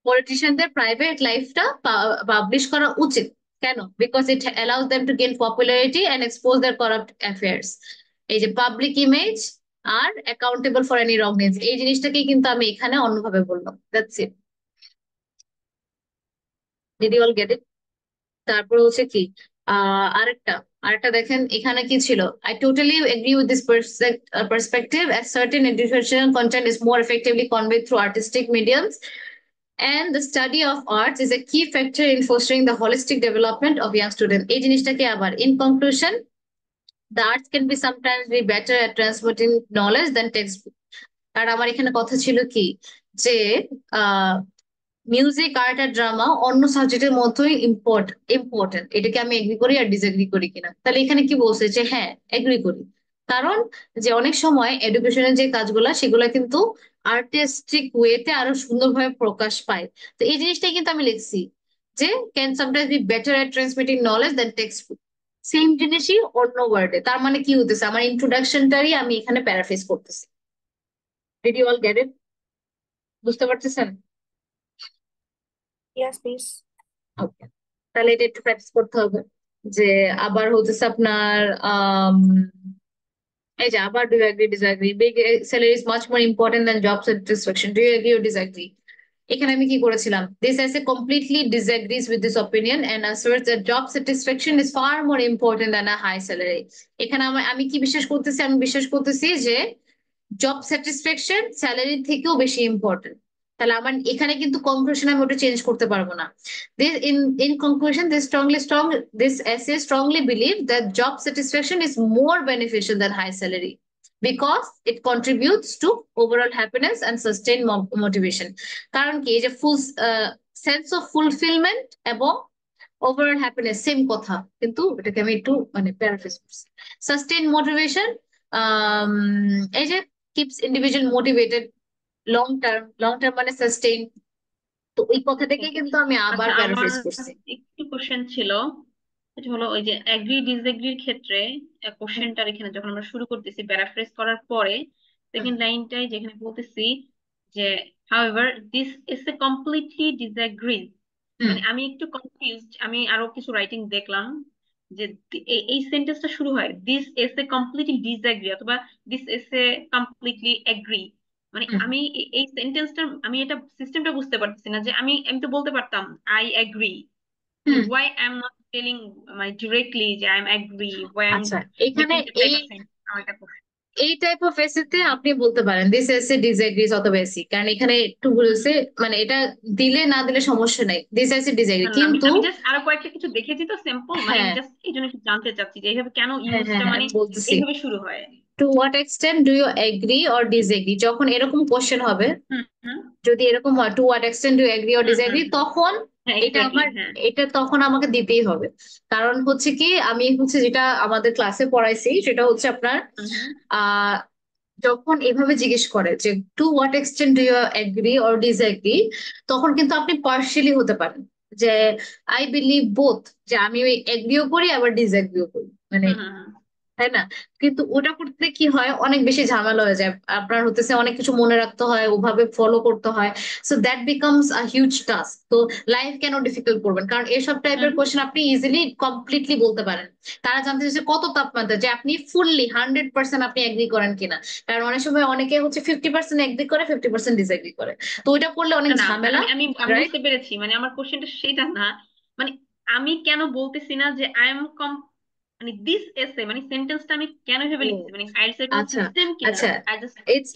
পলিটিশিয়ানদের প্রাইভেট লাইফটা পাবলিশ করা উচিত। কেন? Because it allows them to gain popularity and expose their corrupt affairs, এই যে পাবলিক ইমেজ আর অ্যাকাউন্টেবল ফর এনি রংনেস, এই জিনিসটাকেই কিন্তু আমি এখানে অন্যভাবে বললাম। That's it. Did you all get it? তারপর হচ্ছে কি আরেকটা আরেকটা দেখেন এখানে কি ছিল, I totally agree with this perspective as certain educational content is more effectively conveyed through artistic mediums, and the study of arts is a key factor in fostering the holistic development of young students. এই জিনিসটাকে আবার in conclusion, the arts can be sometimes be better at transmitting knowledge than textbook. আর আমার এখানে কথা ছিল কি যে music, art আর drama অন্য সাবজেক্টের মতোই ইম্পর্টেন্ট, এটাকে আমি এগ্রি করি আর ডিসএগ্রি করি কিনা? তাহলে এখানে কি বলছে যে হ্যাঁ এগ্রি করি, কারণ যে অনেক সময় এডুকেশনের যে কাজগুলা সেগুলা কিন্তু আর্টিস্টিক ওয়েতে আরো সুন্দরভাবে প্রকাশ পায়। তো এই জিনিসটাই কিন্তু আমি লিখছি যে can sometimes be better at transmitting knowledge than textbook, same জিনিসই অন্য ওয়ার্ডে। তার মানে কি হতেছে, আমার ইন্ট্রোডাকশনটারই আমি এখানে প্যারাফ্রেজ করতেছি। Did you all get it? বুঝতে পারতেছেন? Yes, miss. ওকে, তাহলে এটা একটু প্র্যাকটিস করতে হবে। যে আবার হচ্ছে আপনার এই যে আবার do you agree disagree, big salary is much more important than job satisfaction, do you agree or disagree? এখানে আমি কি করেছিলাম, this essay completely disagrees with this opinion and asserts that job satisfaction is far more important than a high salary. এখানে আমি কি বিশ্বাস করতেছি, আমি বিশ্বাস করতেছি যে জব স্যাটিসফ্যাকশন স্যালারি থেকেও বেশি ইম্পর্টেন্ট। তাহলে আমার এখানে কিন্তু কনক্লুশন আমি ওটা চেঞ্জ করতে পারবো না। In conclusion, this essay strongly believe that job satisfaction is more beneficial than high salary because it contributes to overall happiness and sustained motivation. কারণ কি এই যে ফুল সেন্স অফ ফুলফিলমেন্ট এবং ওভারঅল হ্যাপিনেস সেম কথা, কিন্তু এটাকে আমি একটু মানে প্যারাফ্রেজ করছি। সাস্টেইন মোটিভেশন, এই যে keeps individual motivated long term মানে সাস্টেইন, তো ওই কথাটাকে কিন্তু আমি আবার আচ্ছা, আমার প্যারাফ্রেজ করছি। একটু কোশ্চেন ছিল, এটা হলো ওই যে এগ্রি ডিসএগ্রির ক্ষেত্রে কোশ্চেনটার এখানে যখন আমরা শুরু করতেছি প্যারাফ্রেজ করার পরে সেকেন্ড লাইনটাই যেখানে বলতেছি যে however this is a completely disagrees, মানে আমি একটু কনফিউজড, আমি আরো কিছু রাইটিং দেখলাম যে এই সেন্টেন্সটা শুরু হয় this essay completely disagree অথবা this essay completely agree, মানে হুম, আমি এই সেন্টেন্সটা আমি এটা সিস্টেমটা বুঝতে পারতেছি না যে আমি আমি তো বলতে পারতাম I agree, hmm. why I'm not telling মানে directly যে I'm agree, why I'm আচ্ছা, এখানে making that type এই of sense আমার এটা খুব- এই টাইপ অফ এসেতে আপনি বলতে পারেন দিস এসে ডিসএগ্রিজ অথবা এসি, কারণ এখানে একটু হুম। বলেছে মানে এটা দিলে না দিলে সমস্যা নাই, দিস এসে ডিসএগ্রি, না, না, আমি কিন্তু আমি জাস্ট আরো কয়েকটা কিছু দেখেছি তো সিম্পল, মানে হ্যাঁ জাস্ট এই জন্য একটু জানতে চাচ্ছি যে এইভাবে কেন হ্যাঁ হ্যাঁ ইউজটা হ্যাঁ মানে আমি বলতেছি। এইভাবে শুরু হয়। To what extent do you agree or disagree, যখন এরকম কোশ্চেন হবে, হুম হুম যদি এরকম হয় to what extent do agree or hmm disagree, হুম। তখন হ্যাঁ এটা এক্স্যাক্টলি, আমার হ্যাঁ। এটা তখন আমাকে দিতেই হবে। কারণ হচ্ছে কি আমি হচ্ছে যেটা আমাদের ক্লাসে পড়াইছি সেটা হচ্ছে আপনার হুম হুম আহ যখন এভাবে জিজ্ঞেস করে যে to what extent do you agree or disagree, তখন কিন্তু আপনি পার্শিয়ালি হতে পারেন যে আই বিলিভ বোথ, যে আমি ওই এগ্রিও করি আবার ডিসএগ্রিও করি, মানে হুম হুম হুম। তাই না? কিন্তু ওটা করতে কি হয়, অনেক বেশি ঝামেলা হয়ে যায়, আপনার হতেছে অনেক কিছু মনে রাখতে হয়, ওভাবে ফলো করতে হয়, so that becomes a huge task. তো লাইফ কেন ডিফিকাল্ট করবেন, কারণ এসব টাইপের হুম। কোশ্চেন আপনি ইজিলি কমপ্লিটলি বলতে পারেন। তারা জানতে চাইছে কত তাপমাত্রা, যে আপনি ফুললি 100% আপনি এগ্রি করেন কিনা, কারণ অনেক সময় অনেকে হচ্ছে 50% এগ্রি করে 50% ডিসএগ্রি করে, তো ওইটা করলে না অনেক না, ঝামেলা, আমি আমি আমি রাইট? বুঝতে পেরেছি, মানে আমার কোশ্চেনটা সেটা না, মানে আমি কেন বলতেছি না যে আই এম কম, মানে দিস এসে মানে সেন্টেন্সটা আমি কেন ভেবে ও লিখছি, মানে আইএলটিএস এর কোনো আচ্ছা সিস্টেম কিনা, আচ্ছা, আই জাস্ট ইটস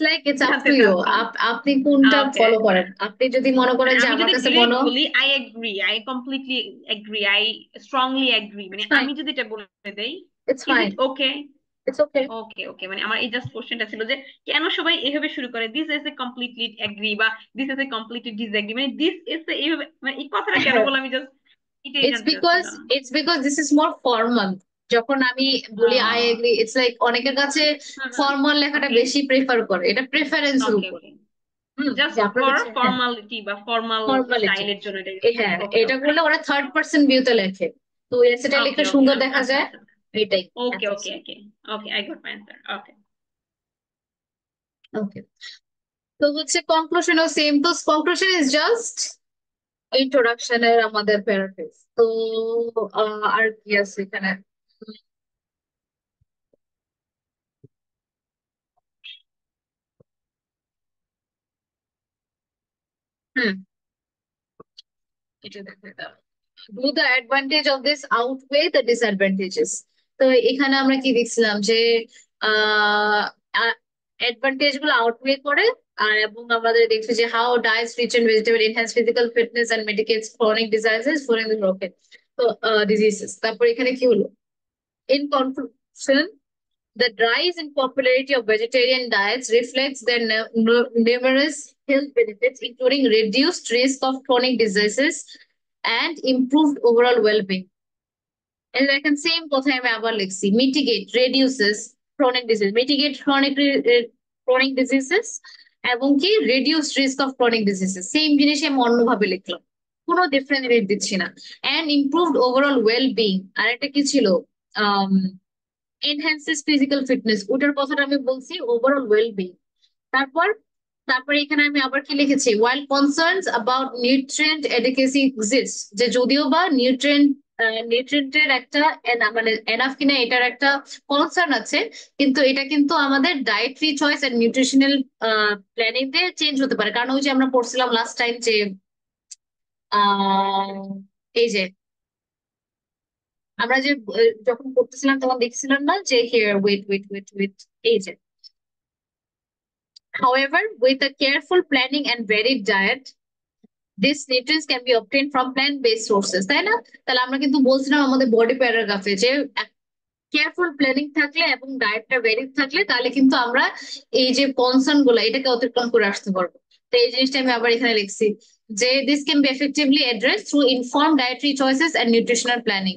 আপ জানতে টু ইউ, চাচ্ছি। আপনি কোনটা ওকে, ফলো করেন। আপনি যদি মনে মানে করেন যে আমি আমার যদি কাছে ডিরেক্ট মনো, বলি I agree, I completely agree, I strongly agree, মানে ইটস ফাইন, আমি যদি এটা বলে দেই, it's is fine, it okay? It's okay. Okay okay, মানে আমার এই জাস্ট কোশ্চেনটা ছিল যে কেন সবাই এভাবে শুরু করে this is a completely agree বা this is a completely disagree, মানে দিস ইজ এইভাবে, মানে এই কথাটা কেন বলে আমি জাস্ট এটাই ইটস জানতে বিকজ চাচ্ছিলাম। It's because this is more formal. যখন আমি বলি I ah agree, it's like অনেকের কাছে হুম। ফর্মাল লেখাটা ওকে বেশি প্রেফার করে, এটা প্রেফারেন্সের ওকে উপর। ওকে, যে জাস্ট আপনার ফর কাছে, হ্যাঁ, ফর্মালিটি বা ফর্মাল ফর্মালিটি, স্টাইলের জন্য এটা ইউজ করে। হ্যাঁ, ওকে এটা ওকে করলে ওরা থার্ড পার্সন ভিউতে লেখে, তো সেটা ওকে লিখলে ওকে সুন্দর ওকে, দেখা আচ্ছা যায়, আচ্ছা, এটাই। ওকে okay okay okay, I got my answer. ওকে। ওকে, তো হচ্ছে কনক্লুশনও সেম, তো কনক্লুশন ইজ জাস্ট ইন্ট্রোডাকশনের আমাদের প্যারাফ্রেজ। তো আর কি আছে এখানে? হুম, এটা দেখে দাও। Do the advantage of this outweigh the disadvantages? তো এখানে আমরা কি দেখছিলাম যে অ্যাডভান্টেজ গুলো আউটওয়ে করে, আর এবং আমাদের দেখছি যে how diets rich and vegetable enhance physical fitness and mitigates chronic diseases foreign broken, তো ডিজিজেস। তারপর এখানে কি হলো, in conclusion, the rise in popularity of vegetarian diets reflects their numerous health benefits, including reduced risk of chronic diseases and improved overall well-being. And I can same কথাই আমি আবার লিখছি, mitigate reduces chronic disease, mitigate chronic diseases এবং কি reduce risk of chronic diseases, same জিনিসই আমি অন্যভাবে লিখলাম, কোনো ডিফারেন্স দিচ্ছি না। and improved overall well-being, আর একটা কি ছিল, আহ enhances physical fitness, ওটার কথাটা আমি বলছি ওভারঅল ওয়েলবিং। তারপর তারপরে এখানে আমি আবার কি লিখেছি, while concerns about nutrient adequacy exists, যে যদিও বা নিউট্রিয়েন্টের একটা মানে এনাফ কিনা এটার একটা কনসার্ন আছে, কিন্তু এটা কিন্তু আমাদের dietary choice and nutritional planning দিয়ে চেঞ্জ হতে পারে, কারণ ওই যে আমরা পড়ছিলাম লাস্ট টাইম যে আহ এই যে আমরা যে যখন পড়তেছিলাম তখন দেখছিলাম না যে হিয়ার ওয়েট এই যে however with a careful planning and varied diet these nutrients can be obtained from plant based sources, তাই না? তাহলে আমরা কিন্তু বলছিলাম আমাদের বডি প্যারাগ্রাফে যে কেয়ারফুল প্ল্যানিং থাকলে এবং ডায়েটটা ভেরিড থাকলে তাহলে কিন্তু আমরা এই যে কনসার্ন গুলো এটাকে অতিক্রম করে আসতে পারবো। তো এই জিনিসটা আমি আবার এখানে লিখছি যে this can be effectively address through inform dietary choices and nutritional planning.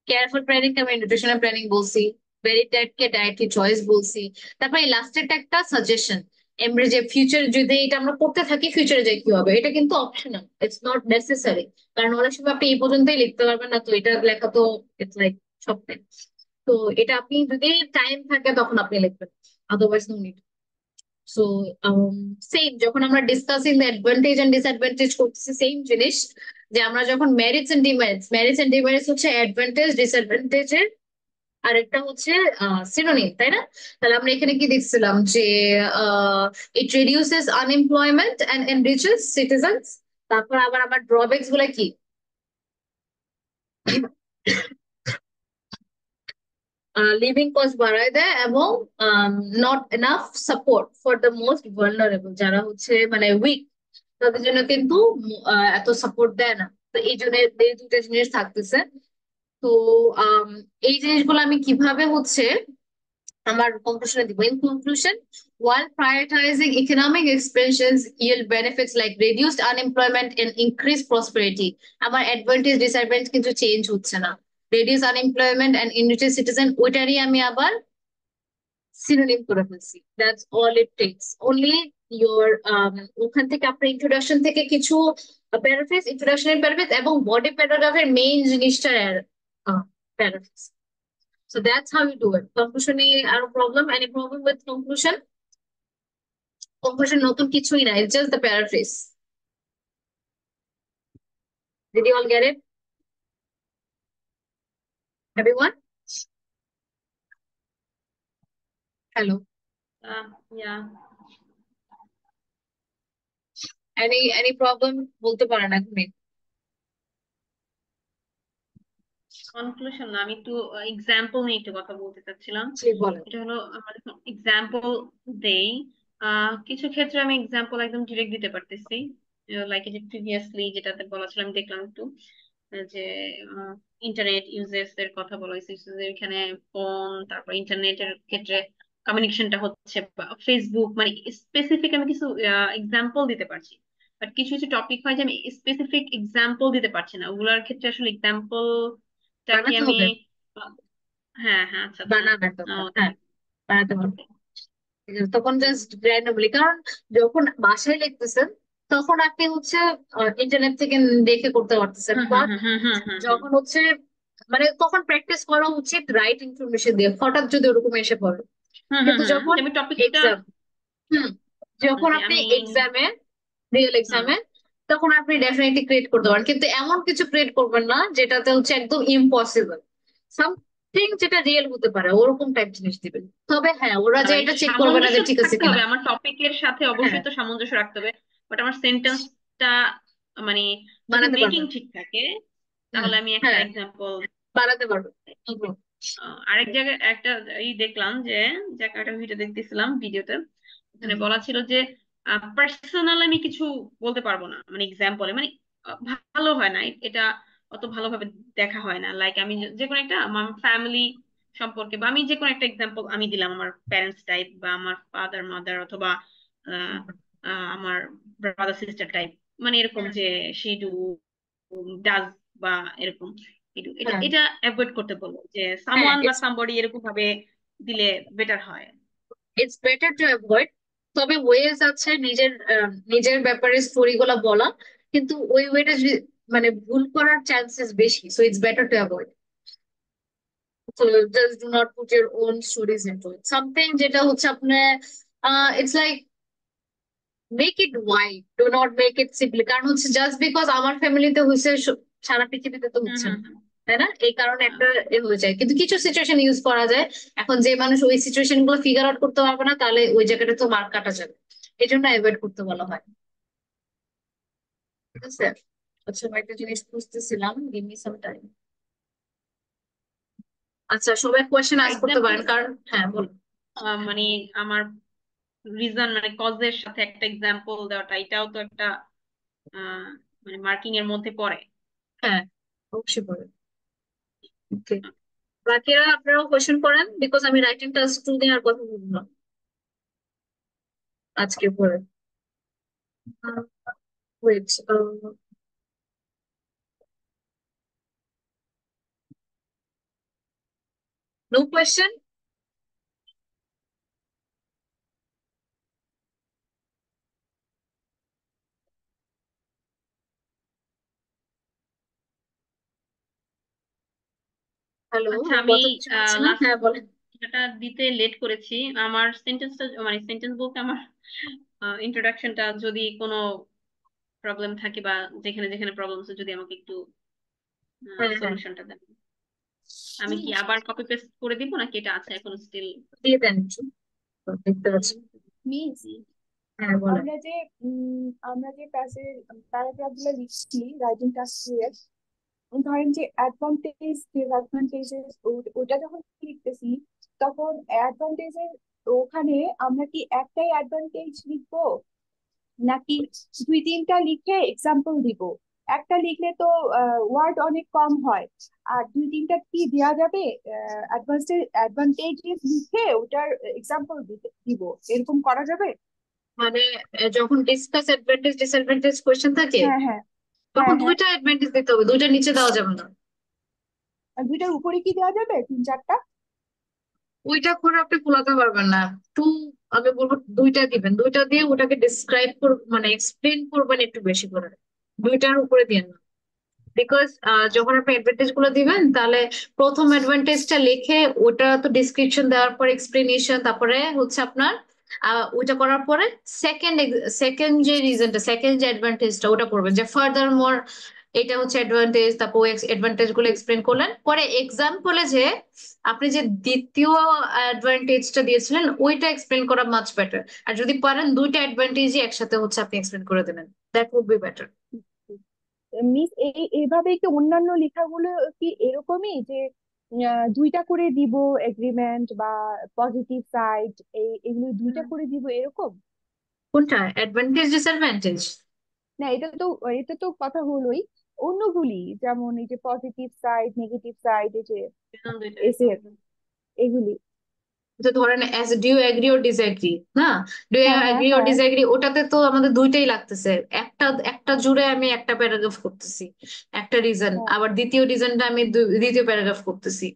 Careful planning কে আমি নিউট্রিশনাল প্ল্যানিং বলছি, ভেরিড ডায়েট কে ডায়েটরি চয়েস বলছি। তারপর এই লাস্টেরটা একটা সাজেশন, আমরা যে ফিউচার যদি এটা আমরা করতে থাকি ফিউচারে যে কি হবে, এটা কিন্তু অপশনাল, ইটস নট নেসেসারি, কারণ অনেক সময় আপনি এই পর্যন্তই লিখতে পারবেন না, তো এটা লেখা তো ইটস লাইক স্বপ্নে। তো এটা আপনি যদি টাইম থাকে তখন আপনি লিখবেন, otherwise no need. So same যখন আমরা discussing the advantage and disadvantage করতেছি সেম জিনিস, যে আমরা যখন মেরিটস এন্ড ডিমেরিটস হচ্ছে অ্যাডভান্টেজ ডিসঅ্যাডভান্টেজের আর একটা হচ্ছে সিনোনিম, তাই না? তাহলে আমরা এখানে কি দেখছিলাম যে it reduces unemployment and enriches citizens. তারপর আবার আমার ড্রব্যাকস গুলা কি? লিভিং কস্ট বাড়ায় দেয় এবং not enough support for the most vulnerable, যারা হচ্ছে মানে উইক, তাদের জন্য কিন্তু এত সাপোর্ট দেয় না। তো এই জন্য এই দুটো জিনিস থাকতেছে। তো এই জিনিসগুলো আমি কিভাবে হচ্ছে আমার কনক্লুশনে দিব। In conclusion, while prioritizing economic expansions yield benefits like reduced unemployment and increased prosperity, আমার অ্যাডভান্টেজ ডিসঅ্যাডভান্টেজ কিন্তু চেঞ্জ হচ্ছে না। Reduce unemployment and enriches citizen, ওইটারই আমি আবার সিনোনিম করে ফেলছি। That's all it takes. Only your ওখান থেকে আপনার ইন্ট্রোডাকশন থেকে কিছু প্যারাফ্রেজ, ইন্ট্রোডাকশনের প্যারাফ্রেজ এবং বডি প্যারাগ্রাফের মেইন জিনিসটা paraphrase. So that's how you do it. Conclusion আর problem? Any problem with conclusion? Conclusion নতুন কিছুই না. It's just the paraphrase. Did you all get it? Everyone? Hello. Yeah. Any problem? বলতে পারেন এখনই। কনক্লুশন না, আমি একটু এক্সাম্পল নিয়ে একটু কথা বলতে চাচ্ছিলাম। জি বলেন। এটা হলো আমরা যখন এক্সাম্পল দেই, কিছু ক্ষেত্রে আমি এক্সাম্পল একদম ডিরেক্ট দিতে পারতেছি, লাইক এই যে প্রিভিয়াসলি যেটাতে বলা ছিল আমি দেখলাম একটু, যে ইন্টারনেট ইউজেস এর কথা বলা হয়েছে, এখানে ফোন, তারপর ইন্টারনেটের ক্ষেত্রে কমিউনিকেশনটা হচ্ছে, ফেসবুক, মানে স্পেসিফিক আমি কিছু এক্সাম্পল দিতে পারছি। বাট কিছু কিছু টপিক হয় যে আমি স্পেসিফিক এক্সাম্পল দিতে পারছি না, ওগুলোর ক্ষেত্রে আসলে এক্সাম্পলটা কি বানাতে আমি হবে। হ্যাঁ হ্যাঁ আচ্ছা আচ্ছা বানাবেন তখন, হ্যাঁ বানাতে পারবে। ঠিক আছে, তখন হুম জাস্ট র্যান্ডমলি, কারণ যখন বাসায় লিখতেছেন তখন আপনি হচ্ছে ইন্টারনেট থেকে দেখে করতে পারতেছেন, হুম বাট হুম হুম হুম হুম হুম যখন হচ্ছে মানে তখন প্র্যাকটিস করা উচিত রাইট ইনফরমেশন দিয়ে, হঠাৎ যদি ওরকম এসে পড়ে। হুম হুম কিন্তু হুম যখন যে আমি টপিকটা, এক্সাম, যখন যে আপনি আমি এক্সামে, রিয়েল হুম এক্সামে, তখন আপনি ডেফিনেটলি ক্রিয়েট করতে পারেন, কিন্তু এমন কিছু ক্রিয়েট করবেন না যেটাতে হচ্ছে একদম ইম্পসিবল। সামথিং যেটা রিয়েল হতে পারে ওরকম টাইপ জিনিস দিবেন। তবে হ্যাঁ, ওরা যে মানে এটা চেক করবে না সামঞ্জস্য যে ঠিক আছে থাকতে কিনা। হবে, আমার টপিকের সাথে হ্যাঁ, অবশ্যই তো সামঞ্জস্য রাখতে হবে, বাট আমার সেন্টেন্সটা মানে যদি বানাতে মেকিং পারবেন। ঠিক থাকে হুম, তাহলে আমি একটা হ্যাঁ এক্সাম্পল। বানাতে পারবেন। আরেক জায়গায় একটা দেখলাম যে, যে একটা ভিডিও দেখতেছিলাম, ভিডিওতে ওখানে হুম, বলা ছিল যে পার্সোনাল আমি কিছু বলতে পারবো না, মানে এক্সাম্পলে, মানে ভালো হয় না এটা, অত ভালোভাবে দেখা হয় না। লাইক আমি যে কোনো একটা আমার ফ্যামিলি সম্পর্কে, বা আমি যে কোনো একটা এক্সাম্পল আমি দিলাম, আমার প্যারেন্টস টাইপ বা আমার ফাদার মাদার, অথবা আহ, আমার ব্রাদার সিস্টার টাইপ, মানে এরকম হুম, যে সে ডু ডাজ বা এরকম, এটা হ্যাঁ এটা অ্যাভয়েড করতে বলবো, যে হ্যাঁ সামওয়ান বা সামবডি এরকম ভাবে দিলে বেটার হয়। It's better to avoid. তবে ওয়েজ আছে নিজের নিজের ব্যাপারে স্টোরি গুলা বলা, কিন্তু ওই ওয়েটা মানে ভুল করার চান্সেস বেশি, so it's better to avoid. So just do not put your own stories into it. Something যেটা হচ্ছে আপনার it's like make it wide, do not make it simple, কারণ হচ্ছে জাস্ট বিকজ আমার ফ্যামিলিতে হয়েছে সারা পৃথিবীতে তো হুম হচ্ছে হুম না, হুম তাই না? এই কারণে আহ, একটা হয়ে যায়, কিন্তু কিছু সিচুয়েশন ইউজ করা যায়। এখন যে মানুষ ওই সিচুয়েশন গুলো ফিগার আউট করতে পারবে না, তাহলে ওই জায়গাটা তো মার্ক কাটা যাবে, এই জন্য অ্যাভয়েড করতে বলা হয়। ঠিক আছে। আচ্ছা, আমি একটা জিনিস বুঝতেছিলাম, গিভ মি সাম টাইম। আচ্ছা, সবাই কোয়েশ্চেন আস্ক করতে এক্সাম্পল, পারেন, কারণ হ্যাঁ বলুন। মানে আমার রিজন মানে কজের সাথে একটা এক্সাম্পল দেওয়াটা, এটাও তো একটা আহ, মানে মার্কিং এর মধ্যে পড়ে। হ্যাঁ, অবশ্যই বলুন। ওকে, বাকিরা আপনারাও কোয়েশ্চেন করেন, বিকজ আমি রাইটিং টাস্ক 2 দিন আর কথা বলবো না আজকে পরে। Wait, no question? হ্যালো, আচ্ছা, আমার আমি কথা কিছু হচ্ছে না? লাস্ট হ্যাঁ বলেন। যেটা দিতে লেট করেছি, আমার সেন্টেন্সটা, মানে সেন্টেন্স বলতে আমার ইন্ট্রোডাকশনটা, যদি কোনো প্রবলেম থাকে বা যেখানে যেখানে প্রবলেম আছে, যদি আমাকে একটু হ্যাঁ হ্যাঁ, সলিউশনটা দেন। আমি কি আবার কপি পেস্ট করে দিব নাকি এটা আছে এখন স্টিল? দিয়ে দেন একটু। তো দেখতে পাচ্ছি। মিস হ্যাঁ বলেন। আমরা যে প্যারাগ্রাফ গুলো লিখছি রাইটিং টাস্ক, ধরেন যে অ্যাডভান্টেজ ডিসঅ্যাডভান্টেজেস ওটা যখন লিখতেছি তখন অ্যাডভান্টেজের ওখানে আমরা কি একটাই অ্যাডভান্টেজ লিখবো নাকি দুই তিনটা লিখে এক্সাম্পল দিব? একটা লিখলে তো ওয়ার্ড অনেক কম হয়, আর দুই তিনটা কি দেওয়া যাবে অ্যাডভান্টেজেস লিখে ওটার এক্সাম্পল দিব, এরকম করা যাবে? মানে যখন ডিসকাস অ্যাডভান্টেজ ডিসঅ্যাডভান্টেজ কোয়েশ্চেন থাকে হ্যাঁ হ্যাঁ তখন হ্যাঁ হ্যাঁ দুইটা অ্যাডভান্টেজ দিতে হবে, দুইটা নিচে দেওয়া যাবে না। আর দুইটার উপরে কি দেওয়া যাবে তিন চারটা? ওইটা করে আপনি ফোলাতে পারবেন না। টু, আমি বলবো দুইটা দিবেন, দুইটা দিয়ে ওটাকে ডিসক্রাইব মানে এক্সপ্লেন করবেন একটু বেশি করে, দুইটার উপরে দিয়ে না। বিকজ যখন আপনি অ্যাডভান্টেজ গুলো দিবেন তাহলে প্রথম অ্যাডভান্টেজটা লিখে ওটা তো ডিসক্রিপশন দেওয়ার পর এক্সপ্লেনেশন, তারপরে হচ্ছে আপনার ওইটা করার পরে সেকেন্ড সেকেন্ড যে রিজনটা, সেকেন্ড যে অ্যাডভান্টেজটা ওটা করবেন, যে ফার্দার মোর এটা হচ্ছে অ্যাডভান্টেজ, তারপর অ্যাডভান্টেজ গুলো এক্সপ্লেন করলেন, পরে এক্সাম্পলে যে আপনি যে দ্বিতীয় অ্যাডভান্টেজটা দিয়েছিলেন ওইটা এক্সপ্লেন করা মাচ বেটার। আর যদি পারেন দুইটা অ্যাডভান্টেজই একসাথে হচ্ছে আপনি এক্সপ্লেন করে দেবেন, that would be better. Miss এইভাবে কি অন্যান্য লেখাগুলো কি এরকমই যে দুইটা করে দিব এগ্রিমেন্ট বা পজিটিভ সাইড এগুলো দুইটা করে দিব এরকম? কোনটা অ্যাডভান্টেজ ডিসঅ্যাডভান্টেজ? না, এটা তো কথা হলোই। অন্যগুলি যেমন এই যে পজিটিভ সাইড নেগেটিভ সাইড এই যে এসের এগুলি। তো ধরেন as do you agree or disagree, না ডু ইউ হ্যাঁ হ্যাঁ এগ্রি অর হ্যাঁ ডিসএগ্রি, ওটাতে তো আমাদের দুইটাই লাগতেছে। একটা একটা জুড়ে আমি একটা প্যারাগ্রাফ করতেছি একটা রিজন, হ্যাঁ আবার দ্বিতীয় রিজনটা আমি দ্বিতীয় প্যারাগ্রাফ করতেছি।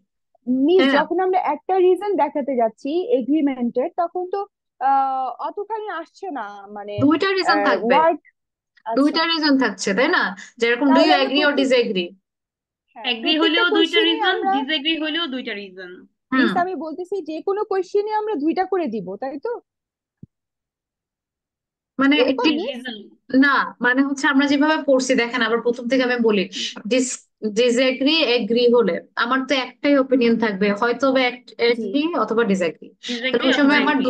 মিস, হ্যাঁ, যখন আমরা একটা রিজন দেখাতে যাচ্ছি এগ্রিমেন্টের তখন তো অতখানি আসছে না, মানে দুইটা রিজন থাকবে, ওয়ার্ড। আচ্ছা, দুইটা রিজন থাকছে, তাই না? যেরকম ডু তাহলে ইউ আমরা এগ্রি অর ডিসএগ্রি। এগ্রি প্রত্যেকটা হলেও দুইটা কোশ্চেনই রিজন, আমরা, ডিসএগ্রি হলেও দুইটা রিজন। মিস হুম, আমি বলতেছি যে কোনো কোশ্চেনই আমরা দুইটা করে দিব, তাই তো? মানে এরকম মিস? রিজন না, মানে হচ্ছে আমরা যেভাবে পড়ছি দেখেন, আবার প্রথম থেকে আমি বলি, ডিসএগ্রি এগ্রি হলে আমার তো একটাই ওপিনিয়ন থাকবে, হয়তো বা জি এগ্রি অথবা ডিসএগ্রি। তো ডিসএগ্রি ওই অথবা সময় আমার এগ্রি।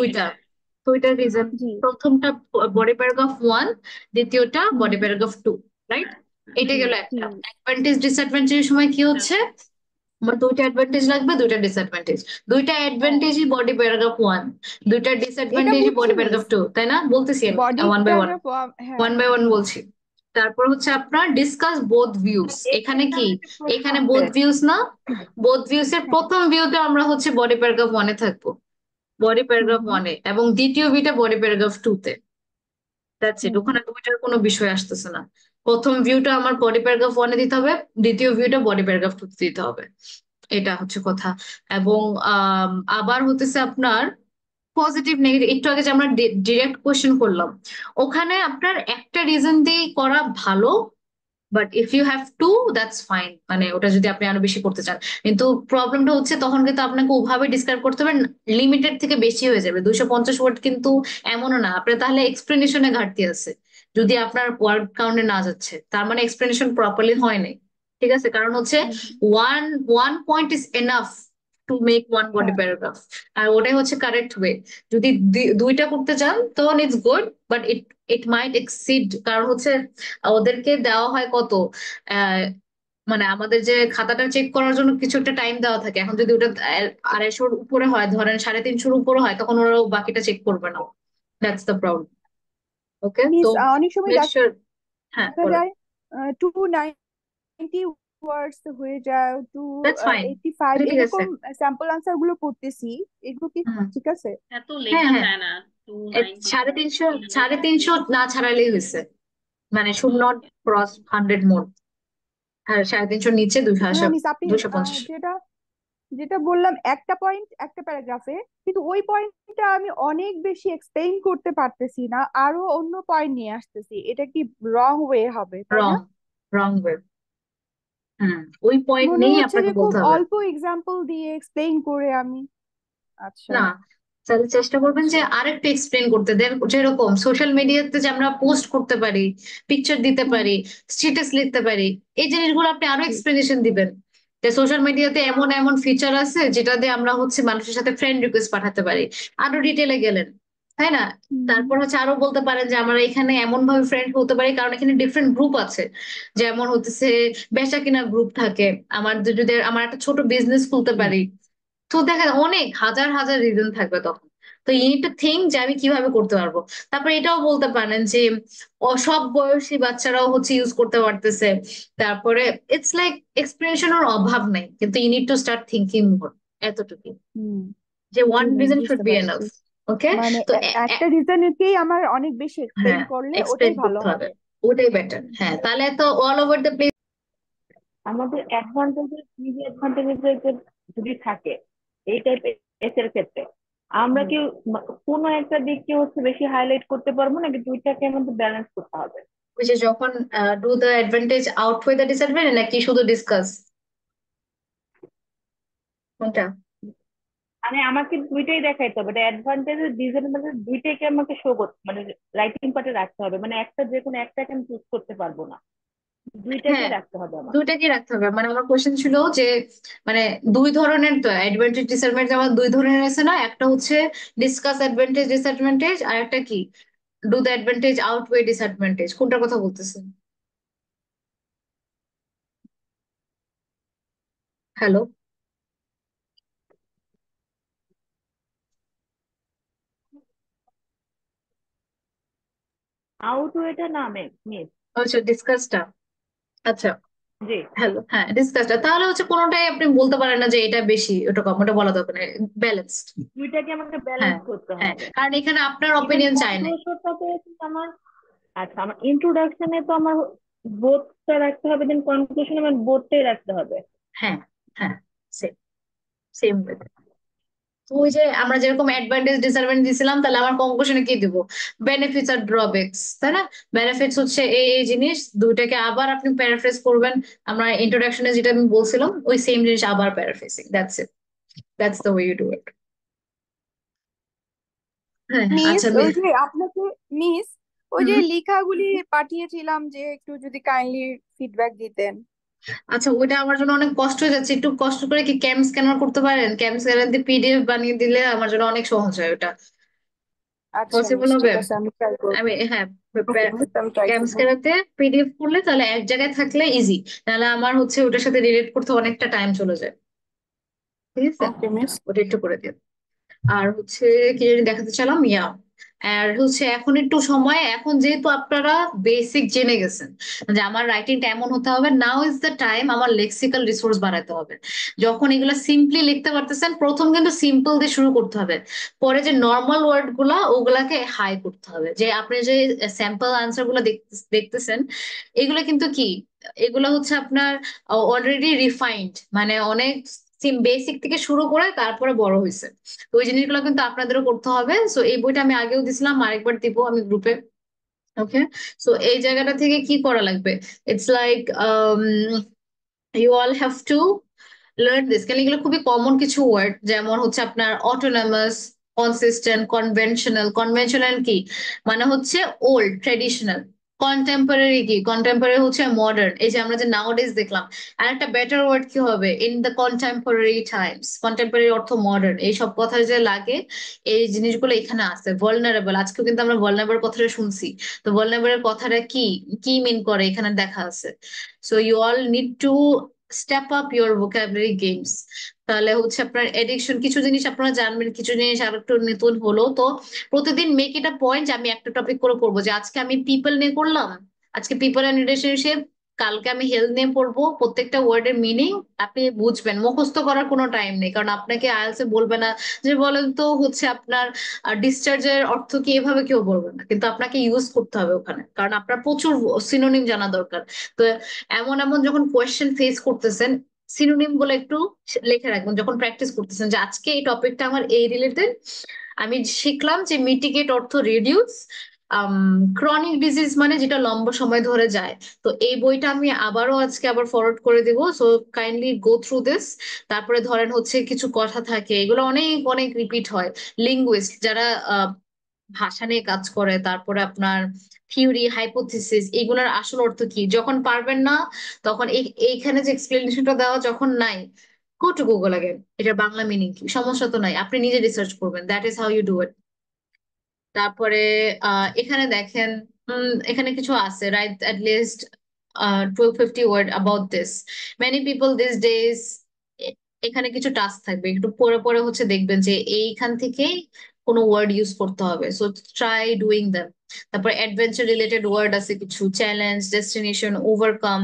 দুইটা রিজন, জি প্রথমটা বডি প্যারাগ্রাফ 1, দ্বিতীয়টা হুম বডি হুম, প্যারাগ্রাফ 2, রাইট? এটা জি গেল জি একটা। অ্যাডভান্টেজ ডিসঅ্যাডভান্টেজের সময় কি হচ্ছে, আমার দুইটা অ্যাডভান্টেজ লাগবে, দুইটা ডিসঅ্যাডভান্টেজ, দুইটা হ্যাঁ অ্যাডভান্টেজই বডি প্যারাগ্রাফ 1, দুইটা এটা ডিসঅ্যাডভান্টেজই বুঝছি বডি মিস, প্যারাগ্রাফ 2, তাই না? বলতেছি আমি body one by one, paragraph. হ্যাঁ ওয়ান বাই ওয়ান বলছি। তারপর হচ্ছে আপনার ডিসকাস বোথ ভিউস, এখানে কি, এখানে বোথ ভিউস না, বোথ ভিউস এর হ্যাঁ প্রথম ভিউতে আমরা হচ্ছে বডি প্যারাগ্রাফ 1 এ থাকবো, বডি হুম প্যারাগ্রাফ হুম 1 এ, এবং দ্বিতীয় ভিউটা বডি প্যারাগ্রাফ 2 তে। দ্যাটস ইট, হুম হুম ওখানে দুইটার কোনো বিষয় আসতেছে না। প্রথম ভিউটা আমার বডি প্যারাগ্রাফ 1 এ দিতে হবে, দ্বিতীয় ভিউটা বডি প্যারাগ্রাফ 2 তে দিতে হবে, এটা হচ্ছে কথা। এবং আবার হতেছে আপনার পজিটিভ নেগেটিভ, একটু আগে যে আমরা ডিরেক্ট কোয়েশ্চেন করলাম, ওখানে আপনার একটা রিজন দিয়ে করা ভালো, but if you have to that's fine, মানে ওটা যদি আপনি আরো বেশি করতে চান। কিন্তু প্রবলেমটা হচ্ছে তখন কিন্তু আপনাকে ওভাবে ডিসক্রাইব করতে হবে, লিমিটেড থেকে বেশি হয়ে যাবে 250 ওয়ার্ড, কিন্তু এমনও না, আপনার তাহলে এক্সপ্লেনেশনে ঘাটতি আছে। যদি আপনার ওয়ার্ড কাউন্টে না যাচ্ছে তার মানে এক্সপ্লেনেশন প্রপারলি হয় নাই, ঠিক আছে? কারণ হচ্ছে হুম হুম, one one point is enough to make one body হ্যাঁ প্যারাগ্রাফ, আর ওটাই হচ্ছে কারেক্ট ওয়ে। যদি দুইটা করতে চান তখন it's good, but it it might exceed, কারণ হচ্ছে ওদেরকে দেওয়া হয় কত, আহ মানে আমাদের যে খাতাটা চেক করার জন্য কিছু একটা টাইম দেওয়া থাকে, এখন যদি ওটা 250-র উপরে হয়, ধরেন 350-র উপরে হয়, তখন ওরা বাকিটা চেক করবে না, দ্যাটস দ্য প্রবলেম। ওকে, তো মিস, অনেক সময় মেক শিওর। হ্যাঁ দেখা বলেন। যায় 290 ওয়ার্ডস হয়ে যায়, দ্যাটস ফাইন, 285 এটা ঠিক আছে। এরকম স্যাম্পল আনসার গুলো করতেছি, এগুলো কি হুম, ঠিক আছে? এত হ্যাঁ লেখা হ্যাঁ, যায় না, 290 350 না ছাড়ালেই হয়েছে, মানে শুড নট ক্রস 100 মোর। হ্যাঁ, 350 নিচে না মিস, আপনি 250। যেটা যেটা বললাম একটা পয়েন্ট একটা প্যারাগ্রাফে, কিন্তু ওই পয়েন্টটা আমি অনেক বেশি এক্সপ্লেইন করতে পারতেছি না, আরো অন্য পয়েন্ট নিয়ে আসতেছি, এটা কি রং ওয়ে হবে তাই রং, না? রং ওয়ে। হুম, ওই পয়েন্ট মনে নিয়েই হচ্ছে আপনাকে যে খুব বলতে হবে। অল্প এক্সাম্পল দিয়ে এক্সপ্লেইন করে আমি। আচ্ছা না, তাহলে চেষ্টা করবেন আচ্ছা যে আরেকটু এক্সপ্লেন করতে দেন, যেরকম সোশ্যাল মিডিয়াতে যে আমরা পোস্ট করতে পারি, পিকচার দিতে হুম পারি, স্ট্যাটাস লিখতে পারি, এই জিনিসগুলো আপনি আরো জি এক্সপ্লেনেশন দিবেন। যে সোশ্যাল মিডিয়াতে এমন এমন ফিচার আছে যেটা দিয়ে আমরা হচ্ছে মানুষের সাথে ফ্রেন্ড রিকোয়েস্ট পাঠাতে পারি। আরো ডিটেলে গেলেন, তাই না? তারপর হচ্ছে আরো বলতে পারেন যে আমরা এখানে এমন ভাবে ফ্রেন্ড হতে পারি কারণ এখানে ডিফারেন্ট গ্রুপ আছে। যেমন হচ্ছে বেচা কিনা গ্রুপ থাকে, আমার যদি আমার একটা ছোট বিজনেস খুলতে পারি, তো দেখা যায় অনেক হাজার হাজার রিজন থাকবে তখন। তো ইউ নিড টু থিঙ্ক যে আমি কিভাবে করতে পারবো। তারপর এটাও বলতে পারেন যে সব বয়সী বাচ্চারাও হচ্ছে ইউজ করতে পারতেছে। তারপরে ইটস লাইক এক্সপ্রেশনের অভাব নাই, কিন্তু you need to start thinking more, এতটুকু। হুম যে ওয়ান জি মিস রিজন শুড বুঝতে বি পারছি। এনাফ। ওকে, মানে তো একটা রিজনকেই আমার অনেক বেশি এক্সপ্লেইন হ্যাঁ, করলে ওটাই এক্সপ্লেন ভালো করতে হবে, হবে। ওটাই বেটার। হ্যাঁ, তাহলে তো অল ওভার দ্য প্লেস। আমাদের অ্যাডভান্টেজেস ডিসঅ্যাডভান্টেজেস যদি থাকে এই টাইপের এর ক্ষেত্রে, আমরা কি কোনো একটা দিককে হচ্ছে বেশি হাইলাইট করতে পারবো নাকি দুইটাকে আমাদের ব্যালেন্স করতে হবে? ওই যে যখন do the advantage outweigh the disadvantage, নাকি শুধু ডিসকাস, কোনটা? মানে আমাকে দুইটাই দেখাইতে হবে, অ্যাডভান্টেজ ডিসঅ্যাডভান্টেজ দুইটাকে আমাকে শো করতে, মানে রাইটিং পার্টে রাখতে হবে, মানে একটা যে কোনো একটাকে আমি চুজ করতে পারবো না, দুইটাকে হ্যাঁ, রাখতে হবে আমাকে। দুইটাকে রাখতে হবে। মানে আমার কোশ্চেন ছিল যে মানে দুই ধরনের তো অ্যাডভান্টেজ ডিসঅ্যাডভান্টেজ আমার দুই ধরনের আছে না, একটা হচ্ছে ডিসকাস অ্যাডভান্টেজ ডিসঅ্যাডভান্টেজ, আর একটা কি ডু দ্য অ্যাডভান্টেজ আউটওয়ে ডিসঅ্যাডভান্টেজ। কোনটার কথা বলতেছেন? হ্যালো? আউট ওয়েটা না মিস। আচ্ছা, ডিসকাসটা। আচ্ছা, জি, হ্যালো, হ্যাঁ ডিসকাসটা। তাহলে হচ্ছে কোনোটাই আপনি বলতে পারেন না যে এটা বেশি ওটা কম, ওটা বলা দরকার নেই, ব্যালেন্সড। দুইটাকে আমাকে হ্যাঁ, ব্যালেন্স করতে হ্যাঁ, হবে। কারণ এখানে আপনার ইভেন অপিনিয়ন চাই নাই। কনক্লুশনটাতে আমার, আচ্ছা আমার ইন্ট্রোডাকশনে তো আমার বোথটা রাখতে হবে, দেন কনক্লুশনে আমার বোথটাই রাখতে হবে। হ্যাঁ, হ্যাঁ, সেম সেম। তো ওই যে আমরা যেরকম অ্যাডভান্টেজ ডিসঅ্যাডভান্টেজ দিছিলাম, তাহলে আমার কনক্লুশনে কি দিব? বেনিফিটস আর ড্রব্যাকস, তাই না? বেনিফিটস হচ্ছে এই এই জিনিস, দুইটাকে আবার আপনি প্যারাফ্রেজ করবেন। আমরা ইন্ট্রোডাকশনে যেটা আমি বলছিলাম ওই সেম জিনিস আবার paraphrasing, that's it, that's the way you do it. হ্যাঁ, মিস আচ্ছা ওই যে আপনাকে মিস ওই যে হুম, লেখাগুলি পাঠিয়েছিলাম যে একটু যদি কাইন্ডলি ফিডব্যাক দিতেন। আচ্ছা ওইটা আমার জন্য অনেক কষ্ট হয়ে যাচ্ছে, একটু কষ্ট করে কি ক্যাম স্ক্যানার করতে পারেন? ক্যাম স্ক্যানার দিয়ে পিডিএফ বানিয়ে দিলে আমার জন্য অনেক সহজ হয় ওটা। আচ্ছা পসিবল মিস হবে? ঠিক আছে আমি ট্রাই করবো। আমি হ্যাঁ, ওকে মিস আমি ট্রাই ক্যাম করবো। স্ক্যানারতে পিডিএফ করলে তাহলে এক জায়গায় থাকলে ইজি, নাহলে আমার হচ্ছে ওটার সাথে রিলেট করতে অনেকটা টাইম চলে যায়। ঠিক আছে, ওকে মিস। ওটা একটু করে দিও। আর হচ্ছে কি জানি দেখাতে চাইলাম, আর হচ্ছে এখন একটু সময়, এখন যেহেতু আপনারা বেসিক জেনে গেছেন যে আমার রাইটিংটা এমন হতে হবে, নাও ইজ দ্য টাইম আমার লেক্সিক্যাল রিসোর্স বাড়াতে হবে। যখন এগুলা সিম্পলি লিখতে পারতেছেন, প্রথম কিন্তু সিম্পল দিয়ে শুরু করতে হবে। পরে যে নর্মাল ওয়ার্ড গুলা ওগুলাকে হাই করতে হবে। যে আপনি যে স্যাম্পল আনসার গুলো দেখতেছেন, এগুলো কিন্তু কি, এগুলো হচ্ছে আপনার অলরেডি রিফাইন্ড, মানে অনেক বেসিক থেকে শুরু করে তারপরে বড় হয়েছে। তো ওই জিনিসগুলো কিন্তু আপনাদেরও করতে হবে। সো এই বইটা আমি আগেও দিছিলাম, আরেকবার দিব আমি গ্রুপে। ওকে, সো এই জায়গাটা থেকে কি করা লাগবে? It's like you all have to learn this. কারণ এগুলো খুবই কমন কিছু ওয়ার্ড, যেমন হচ্ছে আপনার অটোনমাস, কনসিস্টেন্ট, কনভেনশনাল। কনভেনশনাল কি মানে হচ্ছে ওল্ড ট্রেডিশনাল। কন্টেম্পোরারি কি, কন্টেম্পোরারি হচ্ছে মডার্ন। এই যে আমরা যে নাওডেজ দেখলাম, আর একটা বেটার ওয়ার্ড কি হবে? In the contemporary Times. Contemporary অর্থ মডার্ন, এই সব কথা যে লাগে এই জিনিসগুলো এখানে আছে। ভলনারেবল, আজকেও কিন্তু আমরা ভলনারেবল কথাটা শুনছি। তো ভলনারেবল কথাটা কি কি মিন করে এখানে দেখা আছে। So you all need to step up your vocabulary games. তাহলে হচ্ছে আপনার এডিকশন, কিছু জিনিস আপনারা জানবেন, কিছু জিনিস আর একটু নতুন হলো। তো প্রতিদিন মেক ইট আ পয়েন্ট যে আমি একটা টপিক করে পড়বো। যে আজকে আমি পিপল নিয়ে করলাম, আজকে পিপল এন্ড রিলেশনশিপ, কালকে আমি হেলথ নিয়ে পড়বো। প্রত্যেকটা ওয়ার্ডের মিনিং আপনি বুঝবেন। মুখস্থ করার কোনো টাইম নেই, কারণ আপনাকে আইএলটিএস বলবে না যে বলেন তো হচ্ছে আপনার ডিসচার্জের অর্থ কি, এভাবে কেউ বলবে না, কিন্তু আপনাকে ইউজ করতে হবে ওখানে, কারণ আপনার প্রচুর সিনোনিম জানা দরকার। তো এমন এমন যখন কোয়েশ্চেন ফেস করতেছেন, সিনোনিম গুলো একটু লিখে রাখবেন যখন প্র্যাকটিস করতেছেন, যে আজকে এই টপিকটা আমার এই রিলেটেড। আমি শিখলাম যে মিটিগেট অর্থ রিডিউস, ক্রনিক ডিজিজ মানে যেটা লম্বা সময় ধরে যায়। তো এই বইটা আমি আবারও আজকে আবার ফরওয়ার্ড করে দিব, so kindly go through this. তারপরে ধরেন হচ্ছে কিছু কথা থাকে, এগুলো অনেক অনেক রিপিট হয়। লিঙ্গুইস্ট যারা ভাষা নিয়ে কাজ করে, তারপরে আপনার থিওরি, হাইপোথিসিস, এগুলোর আসল অর্থ কি, যখন পারবেন না তখন এইখানে যে এক্সপ্লেনেশনটা দেওয়া যখন নাই, গো টু গুগল আগেন, এটার বাংলা মিনিং কি, সমস্যা তো নাই, আপনি নিজে রিসার্চ করবেন, that is how you do it. তারপরে এখানে দেখেন, এখানে কিছু আছে, right at least 1250 word about this, many people this days. এখানে কিছু টাস্ক থাকবে, একটু পরে পরে হচ্ছে দেখবেন যে এইখান থেকে কোনো ওয়ার্ড ইউজ করতে হবে, সো ট্রাই ডুইং দ্যাম। তারপর অ্যাডভেঞ্চার রিলেটেড ওয়ার্ড আছে কিছু, challenge, destination, overcome,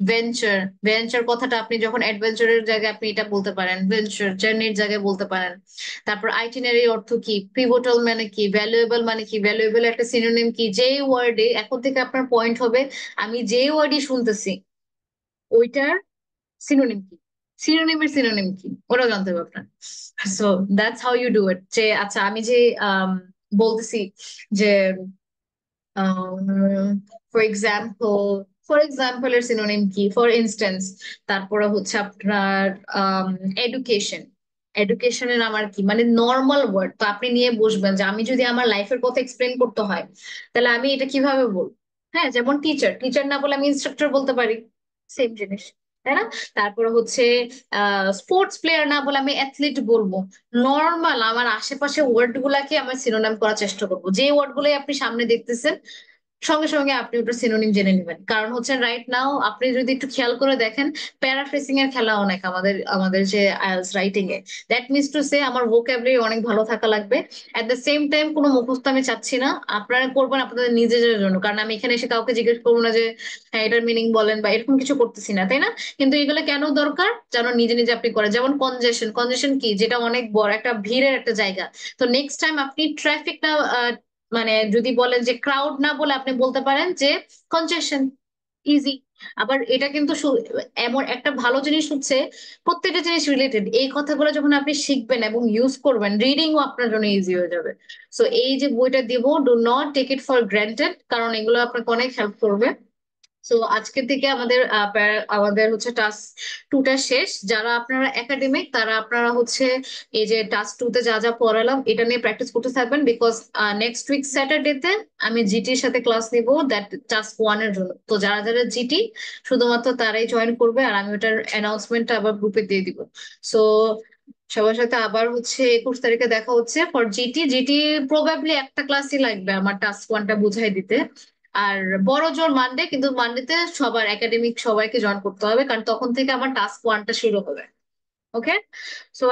venture. Venture কথাটা আপনি যখন অ্যাডভেঞ্চারের জায়গায় আপনি এটা বলতে পারেন, ভেঞ্চার জার্নির জায়গায় বলতে পারেন। তারপর আইটিনারি অর্থ কি, পিভটাল মানে কি, ভ্যালুয়েবল মানে কি, ভ্যালুয়েবল একটা সিনোনিম কি, যে ওয়ার্ডে এখন থেকে আপনার পয়েন্ট হবে আমি যে ওয়ার্ডই শুনতেছি ওইটার সিনোনিম কি, সিনোনিমের সিনোনিম কি, ওরা জানতে হবে আপনার। So that's how you do it, যে আচ্ছা আমি যে বলতেছি যে ফর এক্সাম্পল এর সিনোনিম কি, ফর ইনস্টেন্স। তারপরে হচ্ছে আপনার এডুকেশন, এডুকেশনের আমার কি, মানে নর্মাল ওয়ার্ড তো আপনি নিয়ে বসবেন যে আমি যদি আমার লাইফের কথা এক্সপ্লেন করতে হয় তাহলে আমি এটা কিভাবে বলবো। হ্যাঁ, যেমন টিচার, টিচার না বলে আমি ইনস্ট্রাক্টর বলতে পারি, সেম জিনিস, তাই না? তারপরে হচ্ছে স্পোর্টস প্লেয়ার না বলে আমি অ্যাথলিট বলবো। নর্মাল আমার আশেপাশে ওয়ার্ড গুলাকে আমার সিনোনিম করার চেষ্টা করবো, যে ওয়ার্ড গুলোই আপনি সামনে দেখতেছেন সঙ্গে সঙ্গে আপনি ওটা সিনোনিম জেনে নেবেন। কারণ হচ্ছে রাইট নাও আপনি যদি একটু খেয়াল করে দেখেন, প্যারাফ্রেসিং এর খেলা অনেক আমাদের আমাদের যে IELTS writing A, that means to say আমার ভোকাবুলারি অনেক ভালো থাকা লাগবে। এট দ্য সেম টাইম কোনো মুখস্থ আমি চাচ্ছি না, আপনারা করবেন আপনাদের নিজেদের জন্য, কারণ আমি এখানে এসে কাউকে জিজ্ঞেস করবো না যে হ্যাঁ এটার মিনিং বলেন, বা এরকম কিছু করতেছি না, তাই না? কিন্তু এগুলো কেন দরকার, যেন নিজে নিজে আপনি করেন। যেমন কনজেশন, কনজেশন কি, যেটা অনেক বড় একটা ভিড়ের একটা জায়গা, তো নেক্সট টাইম আপনি ট্রাফিক না, মানে যদি বলেন যে ক্রাউড না বলে আপনি বলতে পারেন যে কনজেশন, ইজি। আবার এটা কিন্তু এমন একটা ভালো জিনিস হচ্ছে, প্রত্যেকটা জিনিস রিলেটেড, এই কথাগুলো যখন আপনি শিখবেন এবং ইউজ করবেন, রিডিংও আপনার জন্য ইজি হয়ে যাবে। সো এই যে বইটা দিব, do not take it for granted, কারণ এগুলো আপনাকে অনেক হেল্প করবে। সো আজকে থেকে আমাদের আমাদের হচ্ছে টাস্ক টুটা শেষ। যারা আপনারা একাডেমিক তারা আপনারা হচ্ছে এই যে টাস্ক টুতে যা যা পড়ালাম এটা নিয়ে প্র্যাকটিস করতে থাকবেন, বিকজ নেক্সট উইক স্যাটারডেতে আমি জিটির সাথে ক্লাস নিব, দ্যাট টাস্ক ওয়ান এর জন্য। তো যারা যারা জিটি শুধুমাত্র তারাই জয়েন করবে, আর আমি ওটার অ্যানাউন্সমেন্টটা আবার গ্রুপে দিয়ে দিব। সো সবার সাথে আবার হচ্ছে 21 তারিখে দেখা হচ্ছে ফর জিটি। জিটি প্রবাবলি একটা ক্লাসই লাগবে আমার টাস্ক ওয়ানটা বুঝাই দিতে। আর বড় জোর মানডে, কিন্তু মানডেতে সবার একাডেমিক সবাইকে জয়েন করতে হবে, কারণ তখন থেকে আমার টাস্ক ওয়ানটা শুরু হবে। Okay, so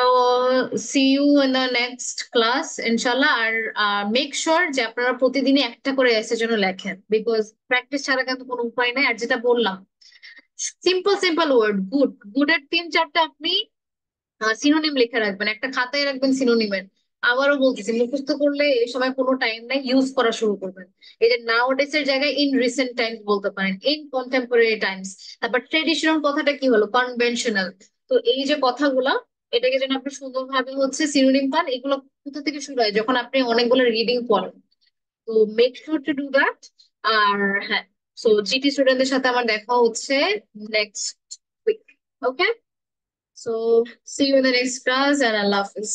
see you in the next class ইনশাল্লাহ। আর মেক শিওর যে আপনারা প্রতিদিনই একটা করে এসে যেন লেখেন, বিকজ প্র্যাকটিস ছাড়া কিন্তু কোনো উপায় নেই। আর যেটা বললাম, সিম্পল সিম্পল ওয়ার্ড, গুড, গুডের 3-4টা আপনি সিনোনিম লিখে রাখবেন, একটা খাতায় রাখবেন সিনোনিমের। আবারও বলতেছি, মুখস্থ করলে এই সময় কোনো টাইম নাই, ইউজ করা শুরু করবেন। এই যে নাওডেস এর জায়গায় ইন রিসেন্ট টাইমস বলতে পারেন, ইন কন্টেম্পোরারি টাইমস। তারপর ট্রেডিশনাল কথাটা কি হলো, কনভেনশনাল। তো এই যে কথাগুলা, এটাকে যেন আপনি সুন্দরভাবে হচ্ছে সিনোনিম পান, এগুলো কোথা থেকে শুরু হয়, যখন আপনি অনেকগুলো রিডিং পড়েন। তো make sure to do that. আর হ্যাঁ, সো জিটি স্টুডেন্টদের সাথে আমার দেখা হচ্ছে next week. Okay, so see you in the next class and Allah Hafiz.